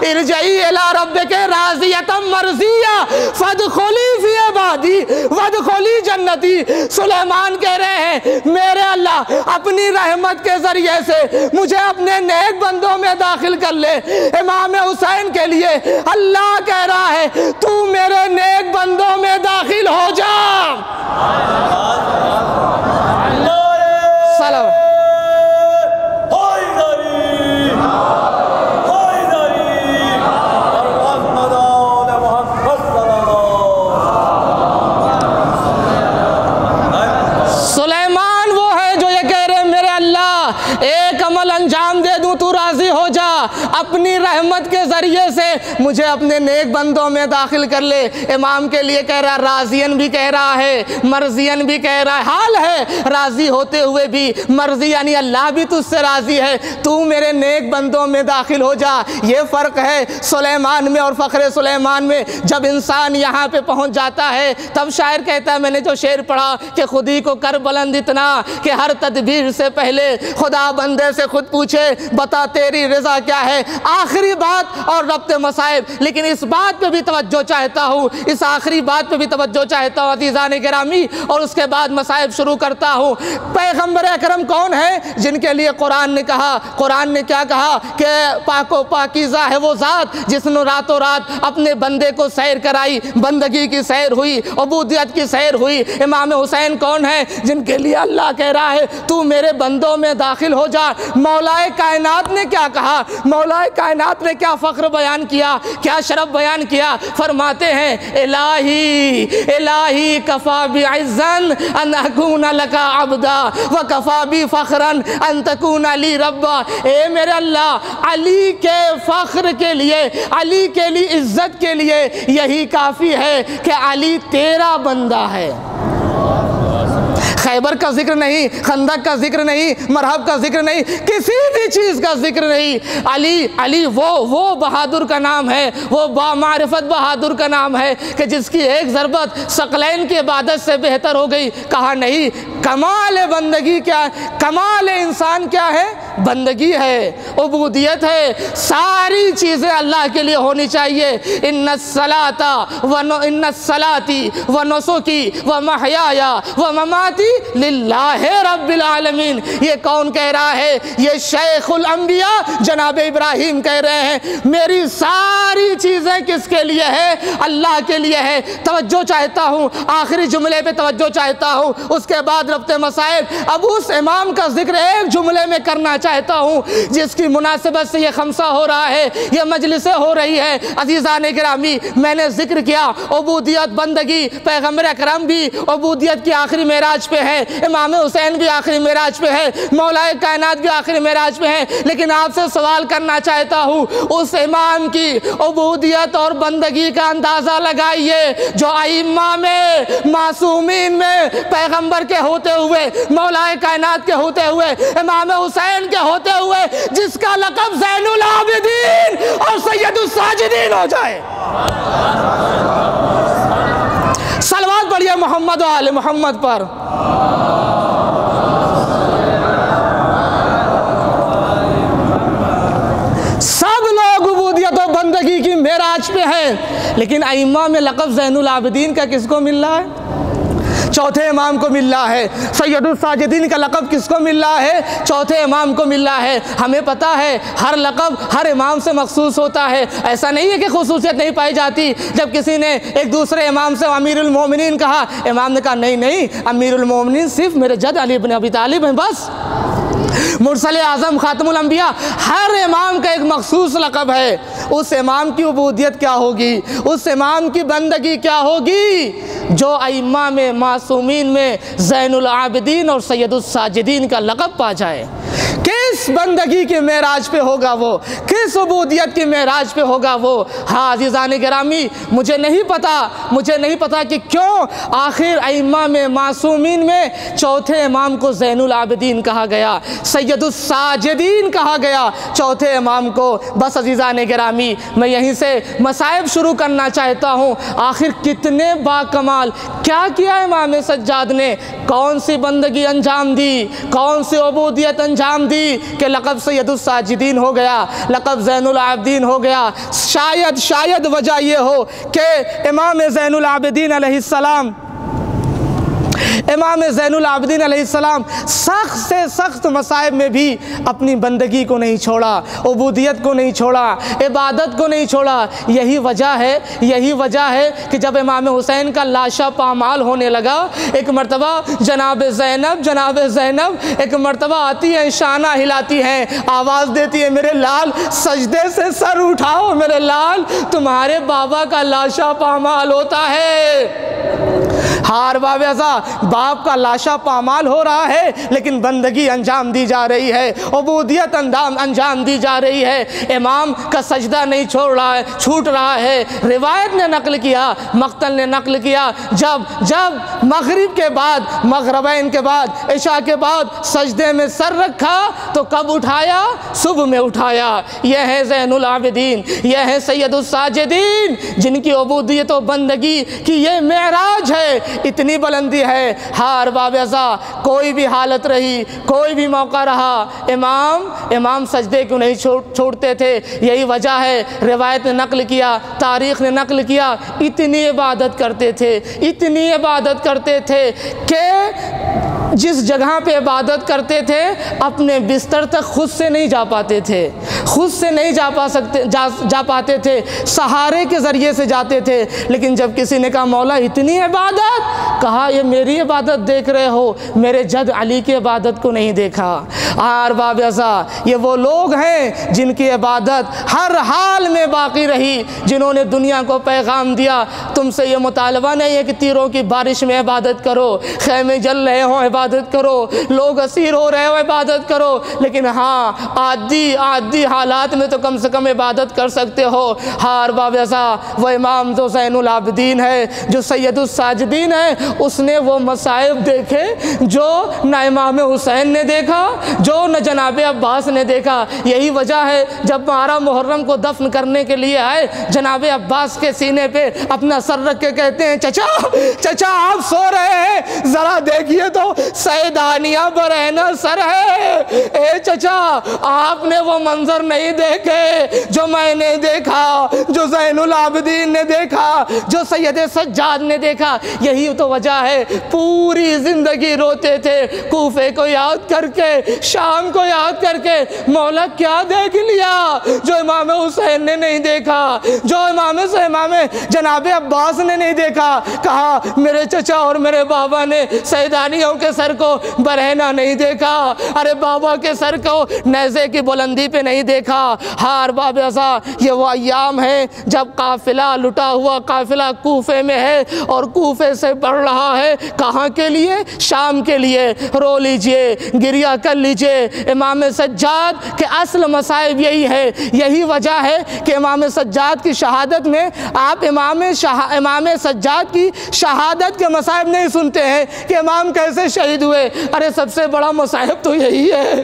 ارجعی الی ربک راضیۃ مرضیہ فادخلی فی عبادی وادخلی جنتی۔ سلیمان کہہ رہے ہیں میرے اللہ اپنی رحمت کے ذریعے سے مجھے اپنے نیک بندوں میں داخل کر لے۔ امام حسین کے لیے اللہ کہہ رہا ہے تو میرے نیک بندوں میں داخل ہو جا۔ سلام انجام دے دوں تو راضی ہو جا، اپنی رحمت کے ذریعے سے مجھے اپنے نیک بندوں میں داخل کر لے۔ امام کے لیے کہہ رہا، راضین بھی کہہ رہا ہے، مرضین بھی کہہ رہا ہے، حال ہے راضی ہوتے ہوئے بھی مرضی، یعنی اللہ بھی تجھ سے راضی ہے، تو میرے نیک بندوں میں داخل ہو جا۔ یہ فرق ہے سلیمان میں اور فخر سلیمان میں۔ جب انسان یہاں پہ پہنچ جاتا ہے تب شاعر کہتا ہے، میں نے جو شعر پڑھا کہ خودی کو کر بلند اتنا کہ ہر تدبیر سے پہلے خدا بندے سے خود پوچھے بتا تیری رضا کیا ہے۔ آخری بات اور ربط مصائب، لیکن اس بات پہ بھی توجہ چاہتا ہوں، اس آخری بات پہ بھی توجہ چاہتا ہوں عزیزان گرامی، اور اس کے بعد مصائب شروع کرتا ہوں۔ پیغمبر اکرم کون ہے جن کے لیے قرآن نے کہا، قرآن نے کیا کہا کہ پاک و پاکیزہ ہے وہ ذات جس نے راتوں رات اپنے بندے کو سیر کرائی، بندگی کی سیر ہوئی، عبودیت کی سیر ہوئی۔ امام حسین کون ہے جن کے لیے اللہ کہہ رہا ہے تو میرے بندوں میں داخل ہو جا۔ مولا کائنات نے کیا کہا، مولا کائنات نے کیا فخر بیان کیا، کیا شرف بیان کیا، فرماتے ہیں الہی الہی کفا بعزن ان اکون لک عبدا وکفا بی فخرا ان تکون لی ربا۔ اے میرے اللہ علی کے فخر کے لیے، علی کے لیے عزت کے لیے یہی کافی ہے کہ علی تیرا بندہ ہے۔ خیبر کا ذکر نہیں، خندق کا ذکر نہیں، مرحب کا ذکر نہیں، کسی بھی چیز کا ذکر نہیں۔ علی وہ بہادر کا نام ہے، وہ بامعرفت بہادر کا نام ہے کہ جس کی ایک ضربت ثقلین کی عبادت سے بہتر ہو گئی۔ کہا نہیں، کمال بندگی کیا ہے؟ کمال انسان کیا ہے؟ بندگی ہے، عبودیت ہے، ساری چیزیں اللہ کے لیے ہونی چاہیے۔ ان الصلاتی و نسکی و محیای و مماتی للہ رب العالمین۔ یہ کون کہہ رہا ہے؟ یہ شیخ الانبیاء جناب ابراہیم کہہ رہے ہیں، میری ساری چیزیں کس کے لیے ہے؟ اللہ کے لیے ہے۔ توجہ چاہتا ہوں، آخری جملے پہ توجہ چاہتا ہوں، اس کے بعد ربط مسائل۔ اب اس امام کا ذکر ایک جملے میں کرنا چاہتا ہوں جس کی مناسبت سے یہ خمسہ ہو رہا ہے، یہ مجلسیں ہو رہی ہے۔ عزیزان گرامی، میں نے ذکر کیا عبودیت، بندگی، پیغمبر اکرم بھی عبودیت کی آخری معراج پہ ہے، امام حسین بھی آخری معراج پہ ہے، مولا کائنات بھی آخری معراج پہ ہے، لیکن آپ سے سوال کرنا چاہتا ہوں، اس امام کی عبودیت اور بندگی کا اندازہ لگائیے جو ائمہ میں، معصومین میں، پیغمبر کے ہوتے ہوئے، مولا کائنات کے ہوتے ہوئے، امام حسین کے ہوتے ہوئے، جس کا لقب زین العابدین اور سید الساجدین ہو جائے۔ صلوات پڑھیے محمد و آل محمد پر۔ سب لوگ عبودیت و بندگی کی معراج پہ ہیں، لیکن ائمہ میں لقب زین العابدین کا کس کو مل رہا ہے؟ چوتھے امام کو مل رہا ہے۔ سید الساجدین کا لقب کس کو مل رہا ہے؟ چوتھے امام کو مل رہا ہے۔ ہمیں پتہ ہے ہر لقب ہر امام سے مخصوص ہوتا ہے، ایسا نہیں ہے کہ خصوصیت نہیں پائی جاتی۔ جب کسی نے ایک دوسرے امام سے امیر المومنین کہا، امام نے کہا نہیں، امیر المومنین صرف میرے جد علی بن ابی طالب ہیں بس۔ مرسل اعظم خاتم الانبیاء، ہر امام کا ایک مخصوص لقب ہے۔ اس امام کی عبودیت کیا ہوگی؟ اس امام کی بندگی کیا ہوگی جو ائمہ میں، معصومین میں زین العابدین اور سید الساجدین کا لقب پا جائے؟ کس بندگی کے معراج پہ ہوگا وہ؟ کس عبودیت کے معراج پہ ہوگا وہ؟ ہاں عزیزان گرامی، مجھے نہیں پتا کہ کیوں آخر ائمہ میں، معصومین میں چوتھے امام کو زین العابدین کہا گیا، سید الساجدین کہا گیا چوتھے امام کو۔ بس عزیزان گرامی، میں یہیں سے مصائب شروع کرنا چاہتا ہوں۔ آخر کتنے باکمال کیا کیا امام سجاد نے؟ کون سی بندگی انجام دی؟ کون سی عبودیت انجام دی کہ لقب سید الساجدین ہو گیا، لقب زین العابدین ہو گیا؟ شاید وجہ یہ ہو کہ امام زین العابدین علیہ السلام سخت سے سخت مصائب میں بھی اپنی بندگی کو نہیں چھوڑا، عبودیت کو نہیں چھوڑا، عبادت کو نہیں چھوڑا۔ یہی وجہ ہے کہ جب امام حسین کا لاشا پامال ہونے لگا، ایک مرتبہ جناب زینب ایک مرتبہ آتی ہیں، شانہ ہلاتی ہیں، آواز دیتی ہے، میرے لال سجدے سے سر اٹھاؤ، میرے لال تمہارے بابا کا لاشا پامال ہوتا ہے۔ ہار بابا، باپ کا لاشا پامال ہو رہا ہے لیکن بندگی انجام دی جا رہی ہے، عبودیت انجام دی جا رہی ہے، امام کا سجدہ نہیں چھوٹ رہا ہے۔ روایت نے نقل کیا، مقتل نے نقل کیا، جب مغرب کے بعد، مغربین کے بعد، عشاء کے بعد سجدے میں سر رکھا تو کب اٹھایا؟ صبح میں اٹھایا۔ یہ ہے زین العابدین، یہ ہے سید الساجدین، جن کی عبودیت و بندگی کی یہ معراج ہے، اتنی بلندی ہے۔ ہار بابا، کوئی بھی حالت رہی، کوئی بھی موقع رہا، امام سجدے کیوں نہیں چھوڑتے تھے؟ یہی وجہ ہے، روایت نے نقل کیا، تاریخ نے نقل کیا، اتنی عبادت کرتے تھے کہ جس جگہ پہ عبادت کرتے تھے اپنے بستر تک خود سے نہیں جا پاتے تھے، سہارے کے ذریعے سے جاتے تھے۔ لیکن جب کسی نے کہا مولا اتنی عبادت، کہا یہ میری عبادت دیکھ رہے ہو، میرے جد علی کی عبادت کو نہیں دیکھا۔ باب ازا، یہ وہ لوگ ہیں جن کی عبادت ہر حال میں باقی رہی، جنہوں نے دنیا کو پیغام دیا تم سے یہ مطالبہ نہیں ہے کہ تیروں کی بارش میں عبادت کرو، خیمے جل رہے ہوں عبادت کرو، لوگ اسیر ہو رہے ہو عبادت کرو، لیکن ہاں عادی حالات میں تو کم سے کم عبادت کر سکتے ہو۔ ہار باب ازا، وہ امام جو زین العابدین ہے، جو سید الساجدین ہے، اس نے وہ مصائب دیکھے جو نہ امام حسین نے دیکھا، جو نہ جناب عباس نے دیکھا۔ یہی وجہ ہے جب 12 محرم کو دفن کرنے کے لیے آئے، جناب عباس کے سینے پہ اپنا سر رکھ کے کہتے ہیں چچا آپ سو رہے ہیں، ذرا دیکھیے تو سیدانیہ برہنہ سر ہے۔ اے چچا آپ نے وہ منظر نہیں دیکھے جو میں نے دیکھا، جو زین العابدین نے دیکھا، جو سید سجاد نے دیکھا۔ یہی تو وجہ ہے پوری زندگی روتے تھے، کوفے کو یاد کر کے، شام کو یاد کر کے۔ مولا کیا دیکھ لیا جو امام حسین نے نہیں دیکھا، جو امام جناب عباس نے نہیں دیکھا؟ کہا میرے چچا اور میرے بابا نے سیدانیوں کے سر کو برہنہ نہیں دیکھا، ارے بابا کے سر کو نیزے کی بلندی پہ نہیں دیکھا۔ ہاں ارباب ازا، یہ وہ ایام ہے جب قافلہ لٹا ہوا قافلہ کوفے میں ہے اور کوفے سے بڑھ رہا ہے۔ کہاں کے لیے؟ شام کے لیے۔ رو لیجئے، گریہ کر لیجئے۔ امام سجاد کے اصل مصائب یہی ہے، یہی وجہ ہے کہ امام سجاد کی شہادت میں آپ امام سجاد کی شہادت کے مصائب نہیں سنتے ہیں کہ امام کیسے شہید ہوئے۔ ارے سب سے بڑا مصائب تو یہی ہے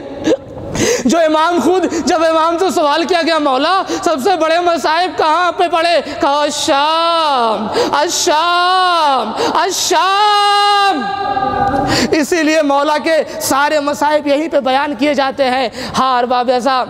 جو امام خود، جب امام سے سوال کیا گیا مولا سب سے بڑے مصائب کہاں پہ پڑے؟ کہا الشام الشام الشام۔ اسی لیے مولا کے سارے مصائب یہیں پہ بیان کیے جاتے ہیں۔ ہاں ارباب ازا،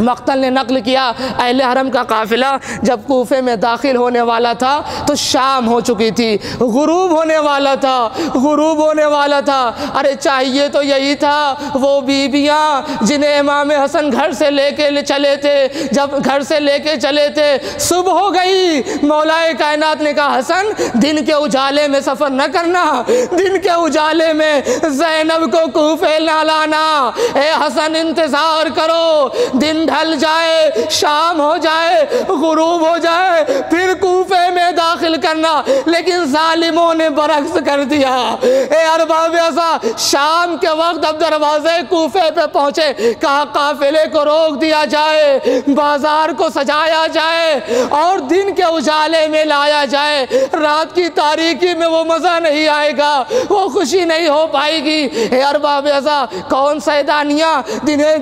مقتل نے نقل کیا اہل حرم کا قافلہ جب کوفے میں داخل ہونے والا تھا تو شام ہو چکی تھی، غروب ہونے والا تھا، غروب ہونے والا تھا۔ ارے چاہیے تو یہی تھا وہ بیویاں جنہیں امام حسن گھر سے لے کے چلے تھے، جب گھر سے لے کے چلے تھے صبح ہو گئی، مولا کائنات نے کہا حسن دن کے اجالے میں سفر نہ کرنا، دن کے اجالے میں زینب کو کوفے نہ لانا، اے حسن انتظار کرو، دن ڈھل جائے، شام ہو جائے، غروب ہو جائے، پھر کوفے میں داخل کرنا۔ لیکن ظالموں نے برعکس کر دیا۔ اے ارباب ازا، شام کے وقت اب دروازے کوفے پہ پہنچے، کہا قافلے کو روک دیا جائے، بازار کو سجایا جائے اور دن کے اجالے میں لایا جائے۔ رات کی تاریکی میں وہ مزہ نہیں آئے گا، وہ خوشی نہیں ہو پائے گی۔ اے ارباب ازا، کون سیدانیاں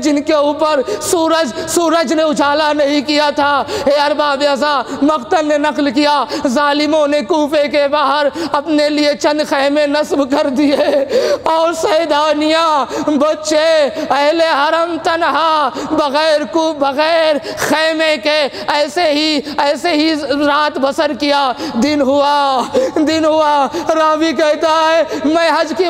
جن کے اوپر سورج نے اجالا نہیں کیا تھا؟ اے ارباب ازا، مقتل نے نقل کیا ظالموں نے کوفے کے باہر اپنے لیے چند خیمے نصب کر دیے اور سیدانیاں، بچے، اہل حرم تنہا بغیر خیمے کے ایسے ہی رات بسر کیا۔ دن ہوا، راوی کہتا ہے میں حج کے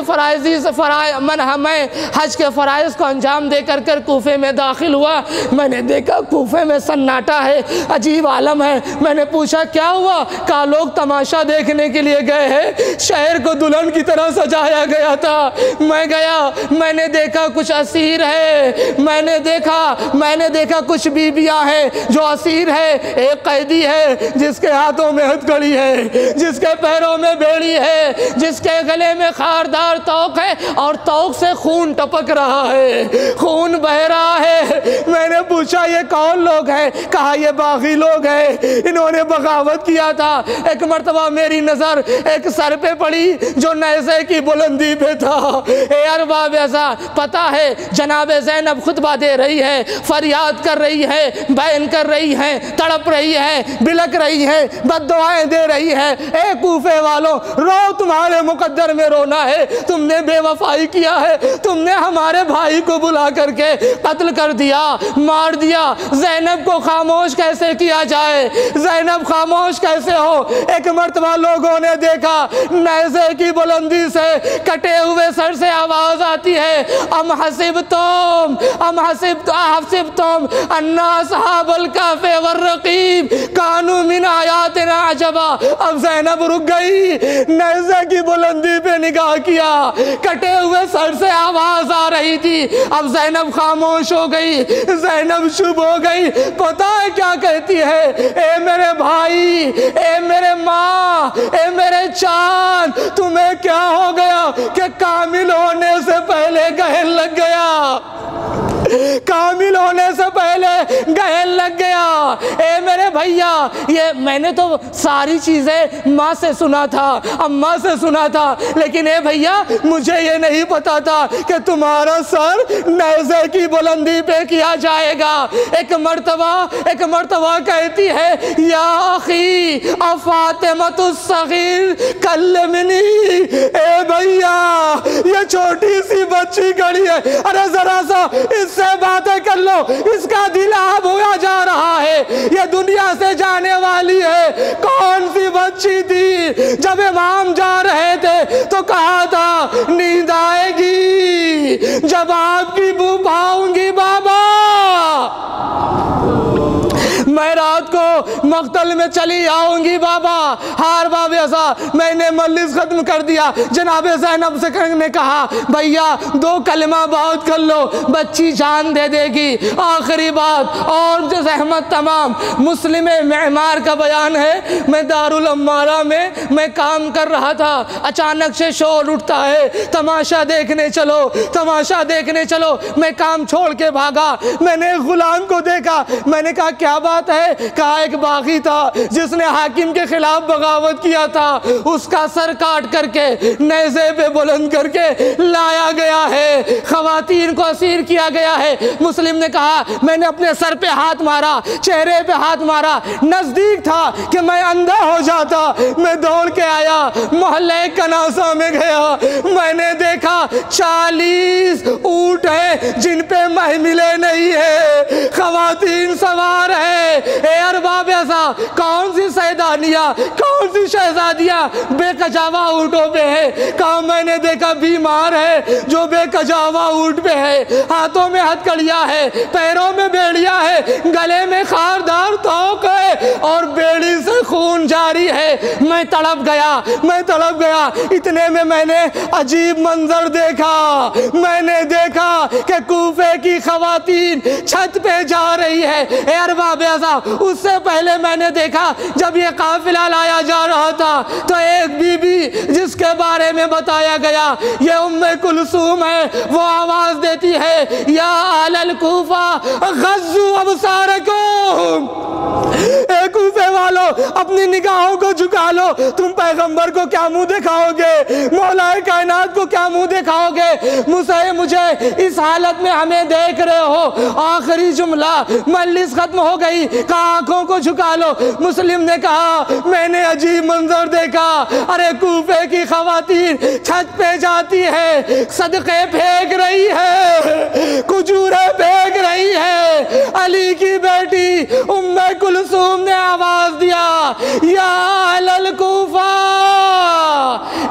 فرائض کو انجام دے کر کوفے میں داخل ہوا، میں نے دیکھا کوفے میں سناٹا ہے، عجیب عالم ہے۔ میں نے پوچھا کیا ہوا؟ کہا لوگ تماشا دیکھنے کے لیے گئے ہیں، شہر کو دلہن کی طرح سجایا گیا تھا۔ میں گیا، میں نے دیکھا کچھ اسیر ہے، میں نے دیکھا کچھ بیبیاں ہیں جو اسیر ہے۔ ایک قیدی ہے جس کے ہاتھوں میں ہتھکڑی ہے، جس کے پیروں میں بیڑی ہے، جس کے گلے میں خاردار توق ہے اور توق سے خون ٹپک رہا ہے، خون بہ رہا ہے۔ میں نے پوچھا یہ کون لوگ ہیں؟ کہا یہ باغی لوگ ہیں، انہوں نے بغاوت کیا تھا۔ ایک مرتبہ میری نظر ایک سر پہ پڑی جو نیزے کی بلندی پہ تھا۔ اے ارباب ازا، پتہ ہے جناب زینب خطبہ دے رہی ہے، فریاد کر رہی ہے، بیان کر رہی ہے، تڑپ رہی ہے، بلک رہی ہے، بد دعائیں دے رہی ہے۔ اے کوفے والوں، رو، تمہارے مقدر میں رونا ہے، تم نے بے وفائی کیا ہے، تم نے ہمارے بھائی کو بلا کر کے قتل کر دیا، مار دیا۔ زینب کو خاموش کیسے کیا جائے؟ زینب خاموش کیسے ہو؟ ایک مرتبہ لوگوں نے دیکھا نیزے کی بلندی سے کٹے ہوئے سر سے آواز آتی ہے، ام حسبتم ان اصحاب الکہف والرقیم کانوا من آیاتنا عجبا۔ اب زینب رک گئی، نیزے کی بلندی پہ نگاہ کیا، کٹے ہوئے سر سے آواز آ رہی تھی۔ اب زینب خاموش ہو گئی، زینب چپ ہو گئی۔ پتہ ہے کیا کہتی ہے؟ اے میرے بھائی، اے میرے ماں، اے میرے چاند، تمہیں کیا ہو گیا کہ کامل ہونے سے پہلے گہن لگ گیا، کامل ہونے سے پہلے گہن لگ گیا۔ اے میرے بھائی بھیا یہ میں نے تو ساری چیزیں ماں سے سنا تھا، اماں سے سنا تھا، لیکن اے بھیا مجھے یہ نہیں پتا تھا کہ تمہارا سر نیزے کی بلندی پہ کیا جائے گا۔ ایک مرتبہ کہتی ہے یا اخی فاطمۃ الصغیر کلمنی، اے بھیا یہ چھوٹی سی بچی کھڑی ہے، ارے ذرا سا اس سے باتیں کر لو، اس کا دل آب ہوا جا رہا ہے، یہ دنیا سے جانے والی ہے۔ کون سی بچی تھی؟ جب امام جا رہے تھے تو کہا تھا نیند آئے گی جب آپ کی بو پاؤں گی بابا، میں رات کو مقتل میں چلی آؤں گی بابا۔ ہار باب ایسا میں نے مجلس ختم کر دیا۔ جناب زینب سے نے کہا بھیا 2 کلمہ بات کر لو، بچی جان دے دے گی۔ آخری بات اور جو زحمت تمام، مسلم معمار کا بیان ہے، میں دارالعمارہ میں کام کر رہا تھا، اچانک سے شور اٹھتا ہے تماشا دیکھنے چلو، تماشا دیکھنے چلو۔ میں کام چھوڑ کے بھاگا، میں نے غلام کو دیکھا، میں نے کہا کیا بات ہے؟ کہا ایک باغی تھا جس نے حاکم کے خلاف بغاوت کیا تھا، اس کا سر کاٹ کر کے نیزے پہ بلند کر کے لایا گیا ہے، خواتین کو اسیر کیا گیا ہے۔ مسلم نے کہا میں نے اپنے سر پہ ہاتھ مارا، چہرے پہ ہاتھ مارا، نزدیک تھا کہ میں اندھا ہو جاتا۔ میں دوڑ کے آیا، محلے کناسہ میں گیا، میں نے دیکھا 40 اونٹ ہیں جن پہ محملیں نہیں ہے، خواتین سوار ہے۔ اے ارباب ایسا کون سی سیدانیہ، کون سی شہزادیاں بے کجاوا اونٹوں پہ ہے؟ کہا میں نے دیکھا بیمار ہے جو بے کجاوا اونٹ پہ ہے، ہاتھوں میں ہتھکڑیاں ہے، پیروں میں بیڑیاں ہے، گلے میں خاردار توق ہے اور بیڑی سے خون جاری ہے۔ میں تڑپ گیا۔ اتنے میں نے عجیب منظر دیکھا، میں نے دیکھا کہ کوفے کی خواتین چھت پہ جا رہی ہے۔ اے ارباب ایسا اس سے پہلے میں نے دیکھا جب یہ قافلہ لایا جا رہا تھا تو ایک بی بی جس کے بارے میں بتایا گیا یہ ام کلثوم ہے، وہ آواز دیتی ہے یا اہل الکوفہ غضوا ابصارکم، اے کوفے والو اپنی نگاہوں کو جھکا لو، تم پیغمبر کو کیا منہ دکھاؤ گے، مولا کائنات کو کیا منہ دکھاؤ گے، مجھے اس حالت میں ہمیں دیکھ رہے ہو۔ آخری جملہ مجلس ختم ہو گئی، کہا آنکھوں کو جھکا لو۔ مسلم نے کہا میں نے عجیب منظر دیکھا، ارے کوفے کی خواتین چھت پہ جاتی ہے، صدقے پھینک رہی ہے، کھجوریں پھینک رہی ہے۔ علی کی بیٹی ام کلثوم نے آواز دیا یا اہل الکوفہ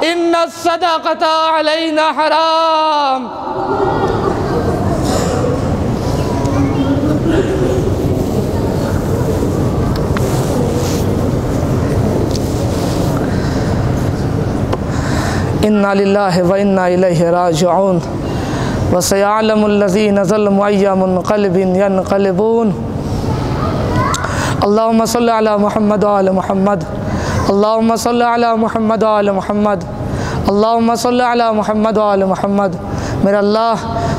ان الصدقۃ علینا حرام۔ انا للہ و انا الیہ راجعون وسیعلم الذین ظلموا ای منقلب ینقلبون۔ اللہم صلی علی محمد وعلی محمد، اللہم صلی علی محمد وعلی محمد، اللہم صلی علی محمد وعلی محمد۔ میرا اللہ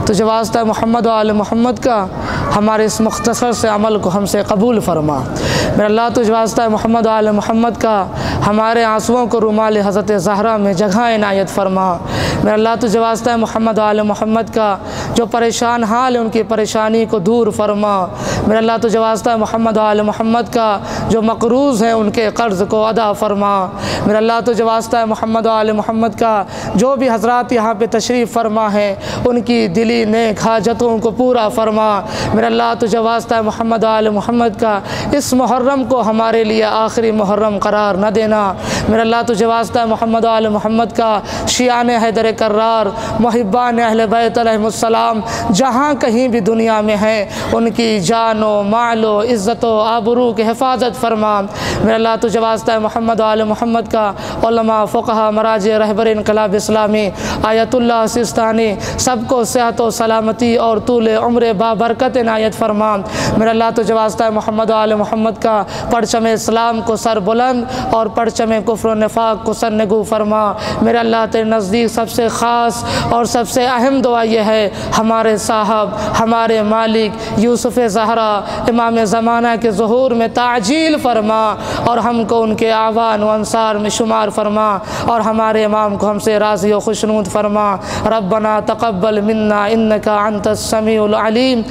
تجھے واسطہ محمد وعلی محمد کا ہمارے اس مختصر سے عمل کو ہم سے قبول فرما۔ میرا اللہ تجھے واسطہ محمد وعلی محمد کا ہمارے آنسوؤں کو رومال حضرت زہرا میں جگہ عنایت فرما۔ میرا اللہ تجھے واسطہ محمد وعلی محمد کا جو پریشان حال ہے ان کی پریشانی کو دور فرما۔ میرا اللہ تجھے واسطہ محمد وعلی محمد کا جو مقروض ہیں ان کے قرض کو ادا فرما۔ میرا اللہ تجھے واسطہ محمد وعلی محمد کا جو بھی حضرات یہاں پہ تشریف فرما ہیں ان کی دلی نیک حاجتوں کو پورا فرما۔ میرا اللہ تجھے واسطہ محمد وعلی محمد کا اس محرم کو ہمارے لیے آخری محرم قرار نہ دینا۔ میرا اللہ تجھے واسطہ محمد وعلی محمد کا شیعان حیدر کرار، محبان اہل بیت علیہم السلام جہاں کہیں بھی دنیا میں ہیں ان کی جان و مال و عزت و آبرو کی حفاظت فرما۔ میرا اللہ تجھے واسطہ محمد وعلی محمد کا علماء، فقہا، مراجع، رہبر انقلاب اسلامی، آیت اللہ سستانی سب کو صحت و سلامتی اور طول عمر بابرکت عنایت فرما۔ میرا اللہ تجھے واسطہ محمد و آل محمد کا پرچم اسلام کو سر بلند اور پرچم کفر و نفاق کو سر نگو فرما۔ میرا اللہ تیرے نزدیک سب سے خاص اور سب سے اہم دعا یہ ہے، ہمارے صاحب، ہمارے مالک یوسف زہرا امام زمانہ کے ظہور میں تعجیل فرما اور ہم کو ان کے اعوان و انصار میں شمار فرما اور ہمارے امام کو ہم سے راضی و خوشنود فرما۔ ربنا تقبل منا انک انت السمیع العلیم۔